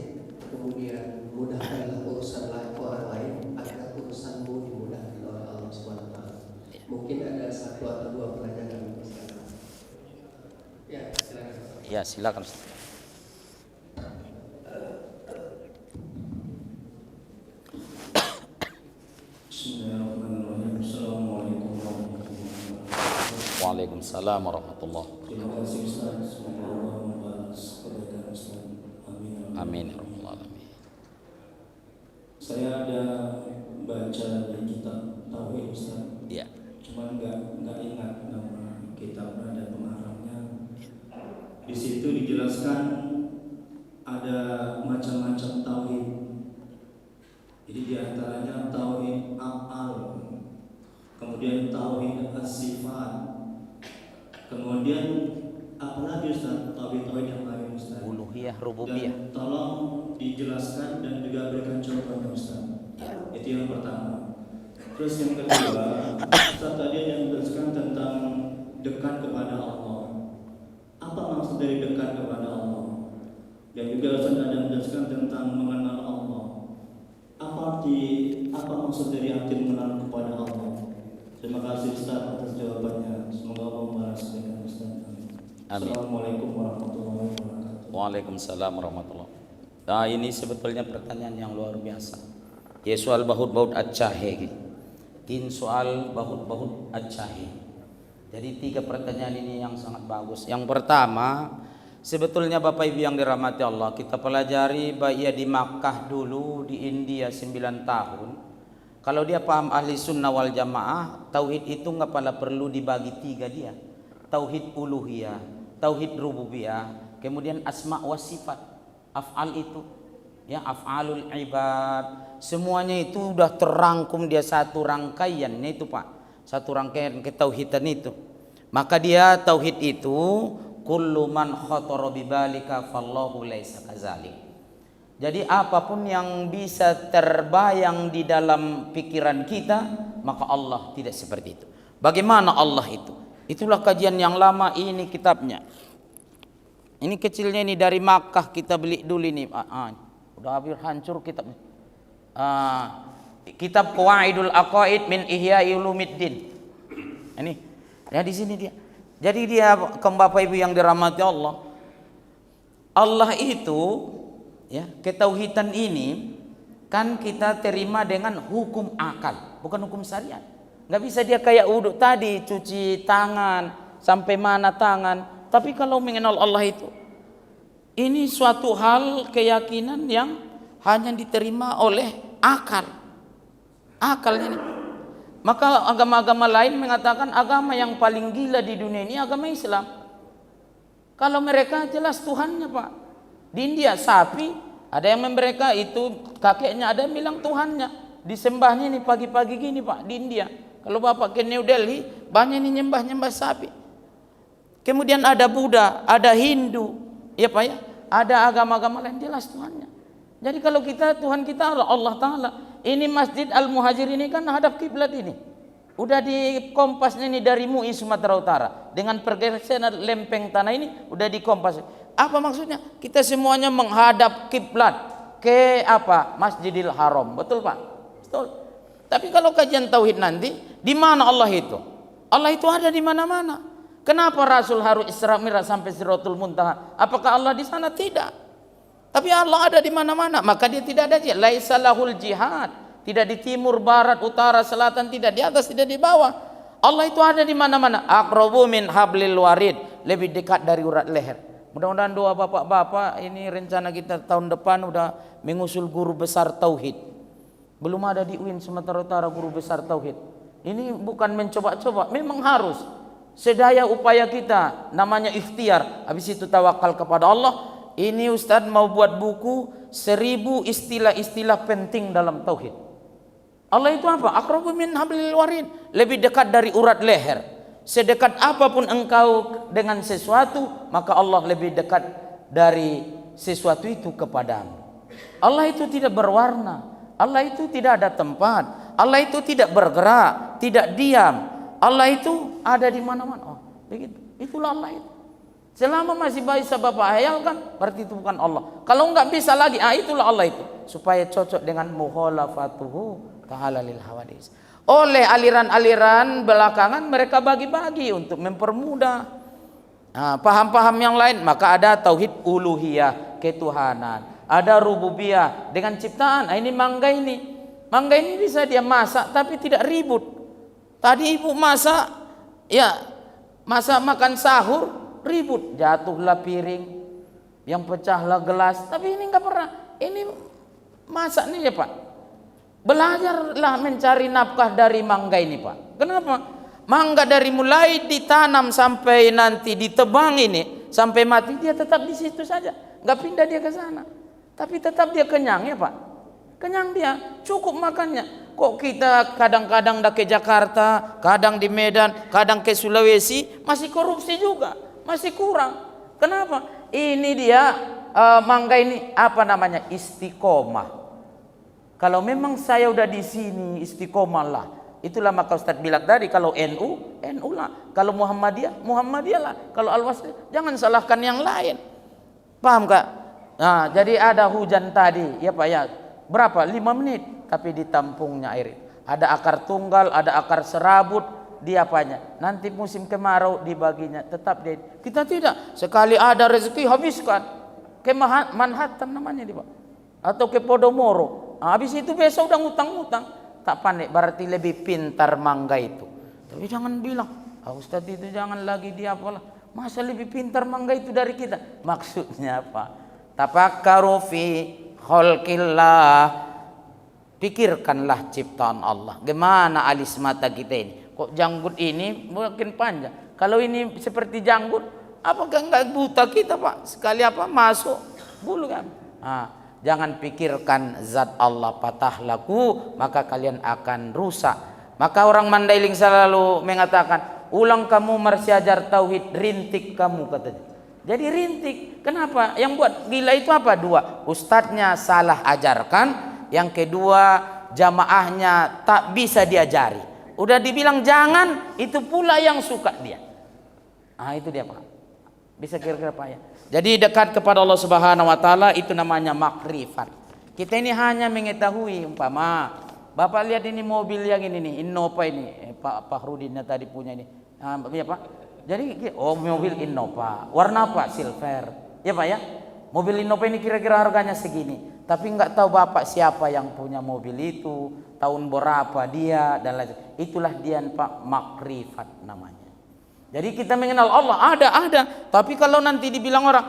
kemudian mudahkanlah urusan orang lain agar urusanmu dimudahkan oleh Allah Subhanahu wa taala. Mungkin ada 1 atau 2 pertanyaan. Ya, silakan. Ya, silakan. Bismillahirrahmanirrahim. Assalamualaikum warahmatullahi wabarakatuh. Waalaikumsalam warahmatullahi wabarakatuh. Terima kasih Ustaz. Semoga Allah membalas kebaikan Ustaz. Amin. Amin ya rabbal alamin. Saya ada baca di kitab Tauhid Ustaz. Iya. Cuman nggak ingat nama kitab dan pengarangnya. Di situ dijelaskan ada macam-macam tauhid. Jadi diantaranya tauhid af'al, kemudian tauhid as-sifat, kemudian apalagi Ustaz, tauhid yang lain Ustaz. Uluhiyah, rububiyah. Dan tolong dijelaskan dan juga berikan contohnya Ustaz. Itu yang pertama. Terus yang kedua, Ustaz tadi yang menjelaskan tentang dekat kepada Allah. Apa maksud dari dekat kepada Allah? Dan juga Ustaz ada menjelaskan tentang mengenal Allah. Apa maksud dari arti mengenal kepada Allah? Terima kasih Ustaz atas jawabannya. Semoga Allah membalas dengan Ustaz. Amin. Assalamualaikum warahmatullahi wabarakatuh. Waalaikumsalam warahmatullahi. Nah, ini sebetulnya pertanyaan yang luar biasa. Ya soal bahut-bahut acahe. Tin soal bahut-bahut acahe. Jadi 3 pertanyaan ini yang sangat bagus. Yang pertama, sebetulnya Bapak Ibu yang dirahmati Allah, kita pelajari baik ia di Makkah dulu, di India 9 tahun. Kalau dia paham ahli sunnah wal jamaah, tauhid itu nggak perlu dibagi 3 dia. Tauhid uluhiyah, tauhid rububiyah, kemudian asma wa sifat, af'al itu, ya af'alul ibad, semuanya itu udah terangkum dia satu rangkaiannya itu Pak. Satu rangkaian ketauhidan itu. Maka dia tauhid itu kullu man khatara bibalika fallahu laisa kadzalik. Jadi apapun yang bisa terbayang di dalam pikiran kita, maka Allah tidak seperti itu. Bagaimana Allah itu? Itulah kajian yang lama, ini kitabnya. Ini kecilnya ini dari Makkah kita beli dulu ini. Udah hampir hancur kitabnya. Kitab Qawaidul Aqaid min Ihya'i Ulumuddin. Ini, ya di sini dia. Jadi dia Bapak Ibu yang dirahmati Allah. Allah itu, ya, ketauhidan ini kan kita terima dengan hukum akal, bukan hukum syariat. Nggak bisa dia kayak wudhu tadi, cuci tangan sampai mana tangan. Tapi kalau mengenal Allah itu, ini suatu hal keyakinan yang hanya diterima oleh akal. Akal ini. Maka agama-agama lain mengatakan agama yang paling gila di dunia ini agama Islam. Kalau mereka jelas Tuhannya Pak. Di India sapi, ada yang mereka itu kakeknya, ada yang bilang Tuhannya. Disembahnya ini pagi-pagi gini Pak di India. Kalau Bapak ke New Delhi, banyak ini nyembah-nyembah sapi. Kemudian ada Buddha, ada Hindu, ya Pak ya. Ada agama-agama lain jelas Tuhannya. Jadi kalau kita, Tuhan kita Allah Ta'ala. Ini Masjid Al-Muhajir ini kan hadap kiblat ini. Udah dikompasnya ini dari MUI Sumatera Utara. Dengan pergeseran lempeng tanah ini udah dikompas. Apa maksudnya? Kita semuanya menghadap kiblat ke apa? Masjidil Haram. Betul Pak? Betul. Tapi kalau kajian tauhid nanti, di mana Allah itu? Allah itu ada di mana-mana. Kenapa Rasul harus Isra Mi'raj sampai Siratul Muntaha? Apakah Allah di sana? Tidak. Tapi Allah ada di mana-mana, maka dia tidak ada jihad. Laisa lahul jihad, tidak di timur, barat, utara, selatan, tidak di atas, tidak di bawah. Allah itu ada di mana-mana. Aqrabu min hablil warid, lebih dekat dari urat leher. Mudah-mudahan doa bapak-bapak, ini rencana kita tahun depan udah mengusul guru besar tauhid. Belum ada di UIN Sumatera Utara guru besar tauhid. Ini bukan mencoba-coba, memang harus. Sedaya upaya kita, namanya ikhtiar. Habis itu tawakal kepada Allah. Ini Ustadz mau buat buku 1000 istilah-istilah penting dalam tauhid. Allah itu apa? Aqrabu min hablil warid, lebih dekat dari urat leher. Sedekat apapun engkau dengan sesuatu, maka Allah lebih dekat dari sesuatu itu kepadamu. Allah itu tidak berwarna, Allah itu tidak ada tempat, Allah itu tidak bergerak, tidak diam. Allah itu ada di mana-mana. Oh, begitu. Itulah Allah itu. Selama masih bisa Bapak hayalkan, berarti itu bukan Allah. Kalau enggak bisa lagi, itulah Allah itu. Supaya cocok dengan mukhalafatuhu ta'ala lil hawadis. Oleh aliran-aliran belakangan mereka bagi-bagi untuk mempermudah paham-paham yang lain. Maka ada tauhid uluhiyah, ketuhanan. Ada rububiyah dengan ciptaan. Ini mangga ini. Mangga ini bisa dia masak tapi tidak ribut. Tadi ibu masak, ya masak makan sahur, ribut, jatuhlah piring, yang pecahlah gelas. Tapi ini nggak pernah. Ini masak nih ya Pak. Belajarlah mencari nafkah dari mangga ini Pak. Kenapa? Mangga dari mulai ditanam sampai nanti ditebang ini sampai mati dia tetap di situ saja, nggak pindah dia ke sana. Tapi tetap dia kenyang ya Pak. Kenyang dia, cukup makannya. Kok kita kadang-kadang dah ke Jakarta, kadang di Medan, kadang ke Sulawesi masih korupsi juga. Masih kurang. Kenapa? Ini dia mangga ini apa namanya? Istiqomah. Kalau memang saya udah di sini istiqomah lah. Itulah maka Ustaz bilang tadi kalau NU, NU lah. Kalau Muhammadiyah, Muhammadiyah lah. Kalau Al-Wasri, jangan salahkan yang lain. Paham Kak? Nah, jadi ada hujan tadi, ya Pak ya. Berapa? 5 menit, tapi ditampungnya air. Ada akar tunggal, ada akar serabut, di apanya. Nanti musim kemarau dibaginya, tetap dia. Kita tidak. Sekali ada rezeki habiskan. Ke Manhattan namanya di Pak. Atau ke Podomoro. Nah, habis itu besok udah ngutang-ngutang. Tak panik, berarti lebih pintar mangga itu. Tapi jangan bilang, Ustadz itu jangan lagi dia apalah. Masa lebih pintar mangga itu dari kita? Maksudnya apa? Tafakkaru fi khalqillah. Pikirkanlah ciptaan Allah. Gimana alis mata kita ini? Kok janggut ini makin panjang? Kalau ini seperti janggut, apakah enggak buta kita Pak? Sekali apa masuk bulu kan? Jangan pikirkan zat Allah patah laku, maka kalian akan rusak. Maka orang Mandailing selalu mengatakan, ulang kamu marsiajar tauhid, rintik kamu katanya. Jadi rintik. Kenapa? Yang buat gila itu apa? 2. Ustadznya salah ajarkan. Yang kedua, jamaahnya tak bisa diajari. Udah dibilang jangan, itu pula yang suka dia. Itu dia Pak. Bisa kira-kira Pak ya. Jadi dekat kepada Allah Subhanahu wa taala itu namanya makrifat. Kita ini hanya mengetahui umpama Bapak lihat ini mobil yang ini nih, Innova ini. Pak Rudinnya tadi punya ini. Ya Pak. Jadi mobil Innova. Warna apa? Silver. Ya Pak ya. Mobil Innova ini kira-kira harganya segini. Tapi enggak tahu Bapak siapa yang punya mobil itu, tahun berapa dia dan lain. Itulah dia Pak makrifat namanya. Jadi kita mengenal Allah ada. Tapi kalau nanti dibilang orang,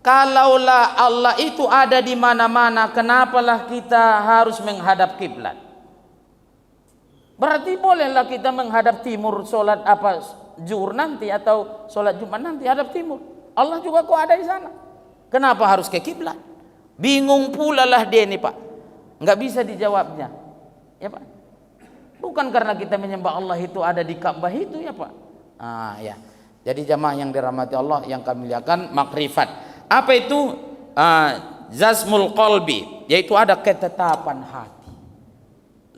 kalaulah Allah itu ada di mana-mana, kenapalah kita harus menghadap kiblat? Berarti bolehlah kita menghadap timur sholat zuhur nanti atau sholat Jumat nanti hadap timur. Allah juga kok ada di sana. Kenapa harus ke kiblat? Bingung pula lah dia nih Pak. Enggak bisa dijawabnya. Ya Pak. Bukan karena kita menyembah Allah itu ada di Ka'bah itu ya Pak. Ya. Jadi jamaah yang dirahmati Allah yang kami muliakan, makrifat. Apa itu? Zazmul qalbi, yaitu ada ketetapan hati.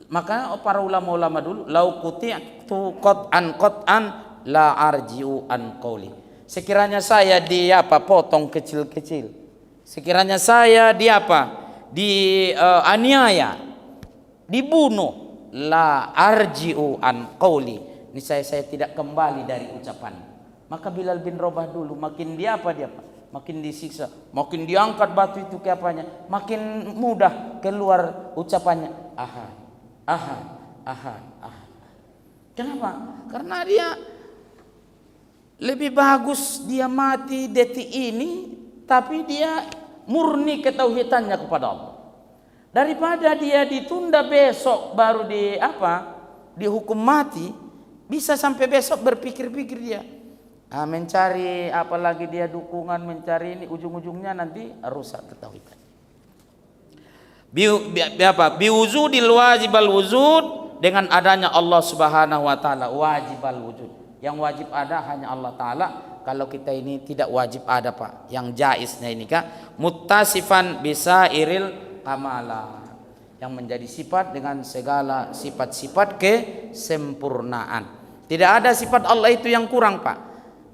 Maka para ulama-ulama dulu, lau quti'tu qat'an la arji'u an qawli. Sekiranya saya potong kecil-kecil. Sekiranya saya aniaya, dibunuh, la arji'u an qawli. Ini saya tidak kembali dari ucapan. Maka Bilal bin Rabah dulu makin dia makin disiksa, makin diangkat batu itu ke apanya, makin mudah keluar ucapannya ahad. Kenapa? Karena dia lebih bagus dia mati detik ini, tapi dia murni ketauhidannya kepada Allah, daripada dia ditunda besok baru dihukum mati. Bisa sampai besok berpikir-pikir dia, mencari apalagi dia dukungan, mencari ini, ujung-ujungnya nanti rusak ketauhidan. Biwuzudil wajibal wujud, dengan adanya Allah Subhanahu wa taala wajibal wujud. Yang wajib ada hanya Allah taala. Kalau kita ini tidak wajib ada Pak. Yang jaiznya ini Kak, muttasifan bisairil kamala, yang menjadi sifat dengan segala sifat-sifat kesempurnaan. Tidak ada sifat Allah itu yang kurang Pak.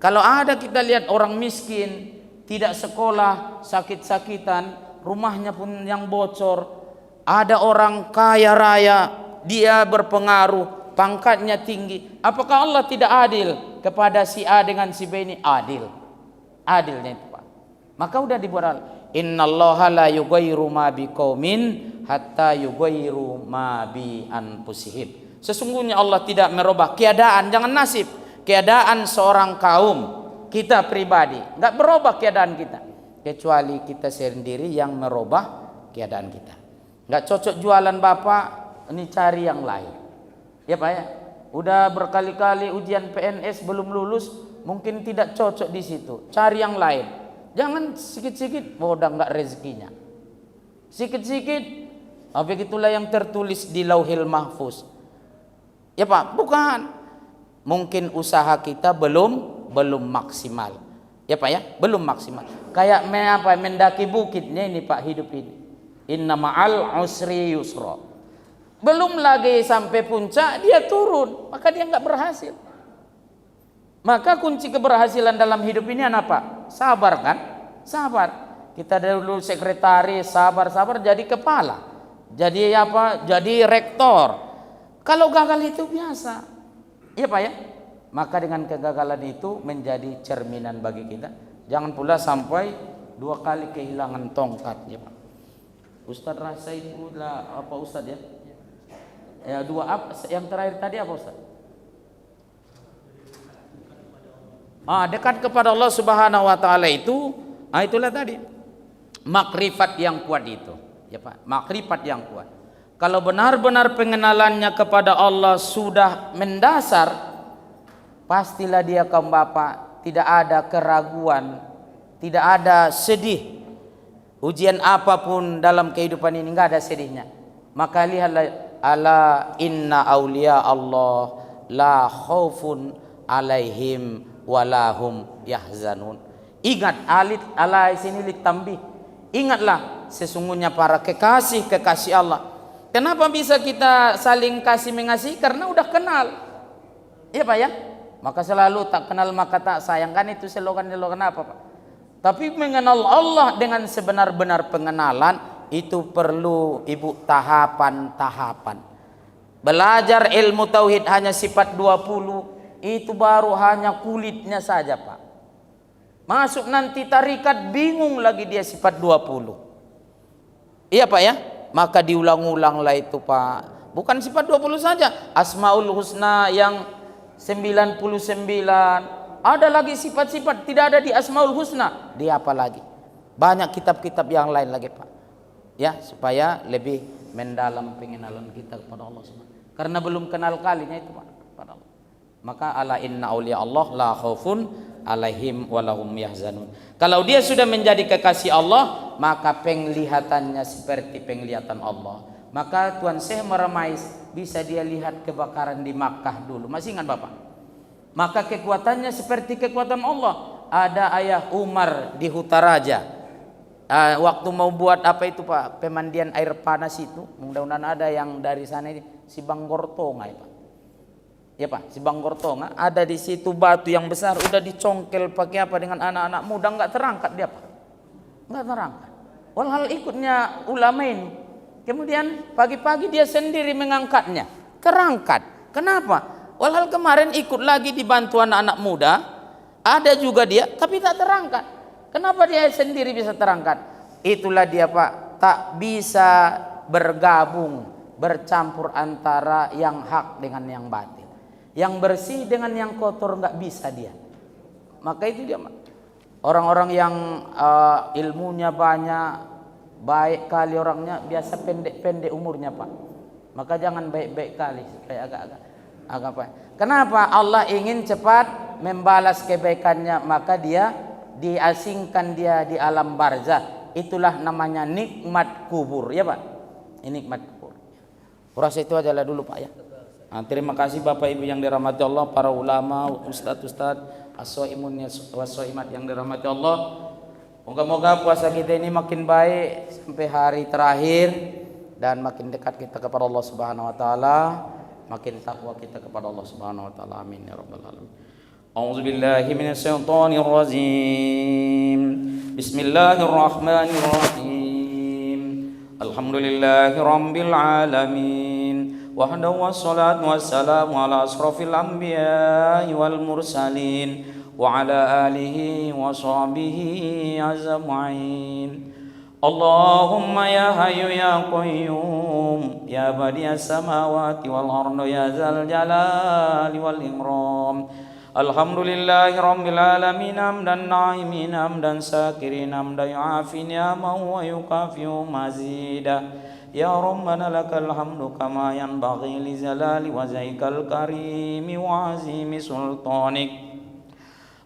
Kalau ada kita lihat orang miskin, tidak sekolah, sakit-sakitan, rumahnya pun yang bocor. Ada orang kaya raya, dia berpengaruh, pangkatnya tinggi. Apakah Allah tidak adil kepada si A dengan si B ini? Adil. Adilnya itu Pak. Maka udah dibuat innallaha la yughayyiru ma biqaumin hatta yughayyiru ma bi anfusihim. Sesungguhnya Allah tidak merubah keadaan, jangan nasib, keadaan seorang kaum, kita pribadi enggak berubah keadaan kita, kecuali kita sendiri yang merubah keadaan kita. Enggak cocok jualan Bapak, ini cari yang lain. Ya Pak ya. Udah berkali-kali ujian PNS belum lulus, mungkin tidak cocok di situ. Cari yang lain. Jangan sikit-sikit udah enggak rezekinya. Sikit-sikit, begitulah yang tertulis di Lauhil Mahfuz. Ya Pak, bukan. Mungkin usaha kita belum maksimal. Ya Pak ya, belum maksimal. Kayak mendaki bukitnya ini Pak, hidup ini. Inna ma'al usri yusra. Belum lagi sampai puncak dia turun, maka dia enggak berhasil. Maka kunci keberhasilan dalam hidup ini apa? Sabar kan? Sabar. Kita dulu sekretaris, sabar jadi kepala. Jadi apa? Jadi rektor. Kalau gagal itu biasa. Iya Pak ya? Maka dengan kegagalan itu menjadi cerminan bagi kita. Jangan pula sampai 2 kali kehilangan tongkat ya Pak. Ustaz rasa itu lah apa Ustaz ya? Ya 2 apa? Yang terakhir tadi apa Ustaz? Dekat kepada Allah Subhanahu wa taala itu, itulah tadi. Makrifat yang kuat itu. Ya Pak, makrifat yang kuat. Kalau benar-benar pengenalannya kepada Allah sudah mendasar, pastilah dia kaum bapak tidak ada keraguan, tidak ada sedih. Ujian apapun dalam kehidupan ini enggak ada sedihnya. Maka lihatlah, ala inna auliya Allah la khaufun alaihim walahum yahzanun. Ingat, ala sini ditambih. Ingatlah sesungguhnya para kekasih Allah. Kenapa bisa kita saling kasih mengasihi? Karena udah kenal. Iya Pak ya? Maka selalu tak kenal maka tak sayang, kan itu slogan apa Pak? Tapi mengenal Allah dengan sebenar-benar pengenalan itu perlu ibu tahapan-tahapan. Belajar ilmu tauhid hanya sifat 20 itu baru hanya kulitnya saja Pak. Masuk nanti tarikat bingung lagi dia sifat 20. Iya Pak ya? Maka diulang-ulanglah itu Pak. Bukan sifat 20 saja, Asmaul Husna yang 99. Ada lagi sifat-sifat tidak ada di Asmaul Husna. Di apa lagi? Banyak kitab-kitab yang lain lagi Pak. Ya, supaya lebih mendalam pengenalan kita kepada Allah Subhanahu. Karena belum kenal kalinya itu Pak kepada Allah. Maka ala inna auliya Allah la khaufun alaihim walahum yahzanun. Kalau dia sudah menjadi kekasih Allah, maka penglihatannya seperti penglihatan Allah. Maka Tuan Syekh Meramais bisa dia lihat kebakaran di Makkah dulu. Masih ingat Bapak? Maka kekuatannya seperti kekuatan Allah. Ada ayah Umar di Hutaraja. Waktu mau buat apa itu Pak? Pemandian air panas itu. Mudah-mudahan ada yang dari sana ini. Si Banggortonga ya Pak. Ya Pak, si Banggortonga ada di situ batu yang besar. Udah dicongkel pakai apa dengan anak-anak muda. Enggak terangkat dia Pak. Enggak terangkat. Walhal ikutnya ulama ini. Kemudian pagi-pagi dia sendiri mengangkatnya. Terangkat. Kenapa? Walhal kemarin ikut lagi dibantu anak-anak muda, ada juga dia, tapi tak terangkat. Kenapa dia sendiri bisa terangkat? Itulah dia Pak, tak bisa bergabung, bercampur antara yang hak dengan yang batil, yang bersih dengan yang kotor, nggak bisa dia. Maka itu dia orang-orang yang ilmunya banyak, baik kali orangnya, biasa pendek-pendek umurnya Pak. Maka jangan baik-baik kali, supaya agak-agak apa? Kenapa Allah ingin cepat membalas kebaikannya? Maka dia diasingkan dia di alam barzah. Itulah namanya nikmat kubur, ya Pak. Ini nikmat kubur. Kurasa itu aja lah dulu Pak ya. Terima kasih Bapak Ibu yang dirahmati Allah, para ulama, ustadz-ustadz, as-shaimun was-shaimat yang dirahmati Allah. Moga-moga puasa kita ini makin baik sampai hari terakhir dan makin dekat kita kepada Allah Subhanahu wa taala. Makin takwa kita kepada Allah Subhanahu wa taala. Amin ya rabbal alamin. A'udzu billahi minasyaitonir rajim. Bismillahirrahmanirrahim. Alhamdulillahi rabbil alamin. Wahdahu wassalatu wassalamu ala asrofil anbiya'i wal mursalin wa ala alihi wa sahbihi ajma'in. Allahumma ya hayyu ya qayyum ya badi'as samawati wal ardi ya zal jalali wal ikram. Alhamdulillahi rabbil alamin hamdan na'imin hamdan sakirin hamdan yu'afi ni'amahu wa yukafi'u mazida. Ya Rabbana lakal hamdu kama yanbaghi li zalali wajhikal karimi wa azimi sultanik.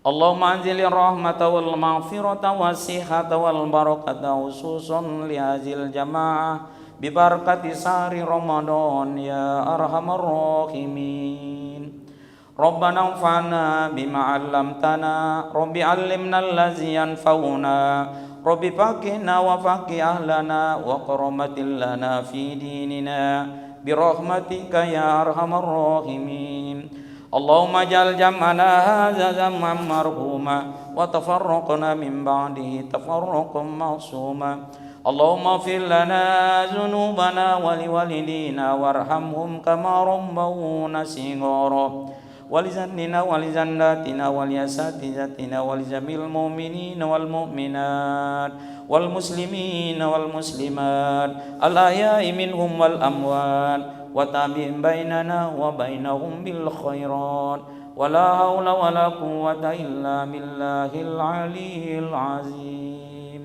Allahumma anzilir rahmata wal maghfirata was-sihhata wal barakata khususan li hazil jamaah bi barakati sahri Ramadan ya arhamar rahimin. Rabbana anfa'na bima 'allamtana, Rabbi 'allimna allazi yanfa'una, Rabbi faqihna wa faqih ahlana wa qaramatil lana fi dinina bi rahmatika ya arhamar rahimin. اللهم اجعل جمعنا هذا جمعا مرحوما وتفرقنا من بعده تفرقا معصوما اللهم اغفر لنا ذنوبنا ولوالدينا وارحمهم كما ربونا صغارا ولزننا ولزناتنا ولأساتذتنا ولجميع المؤمنين والمؤمنات والمسلمين والمسلمات الأحياء منهم والأموات وتابع بيننا وبينهم بالخيرات ولا حول ولا قوة إلا بالله العلي العظيم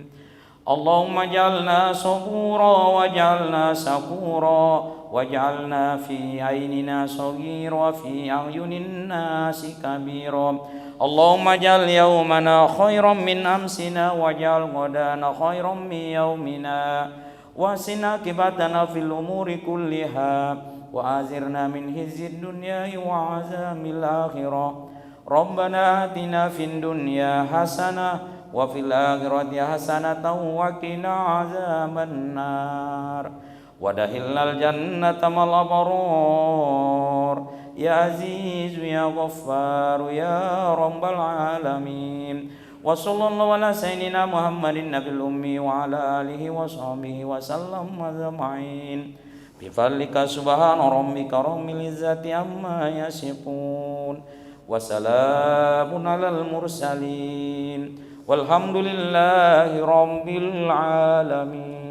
اللهم اجعلنا صبورا واجعلنا شكورا واجعلنا في عيننا صغير وفي أعين الناس كبيرا اللهم اجعل يومنا خيرا من أمسنا واجعل غدانا خيرا من يومنا واحسن عاقبتنا في الأمور كلها وآزرنا من خزي الدنيا وعذاب الآخرة ربنا آتنا في الدنيا حسنة وفي الآخرة حسنة وقنا عذاب النار ودخلنا الجنة مع الأبرار يا عزيز يا غفار يا رب العالمين وصلى الله على سيدنا محمد النبي الأمي وعلى آله وصحبه وسلم أجمعين بفضلك سبحان ربك رب العزة عما يصفون وسلام على المرسلين والحمد لله رب العالمين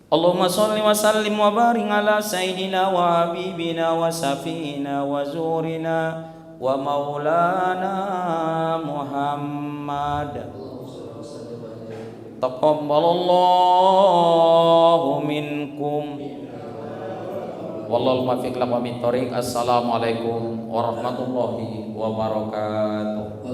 اللهم صل وسلم وبارك على سيدنا وحبيبنا وشفينا وزورنا ومولانا محمد تقبل الله منكم والله الموفق لنا من طريق. Assalamualaikum warahmatullahi wabarakatuh.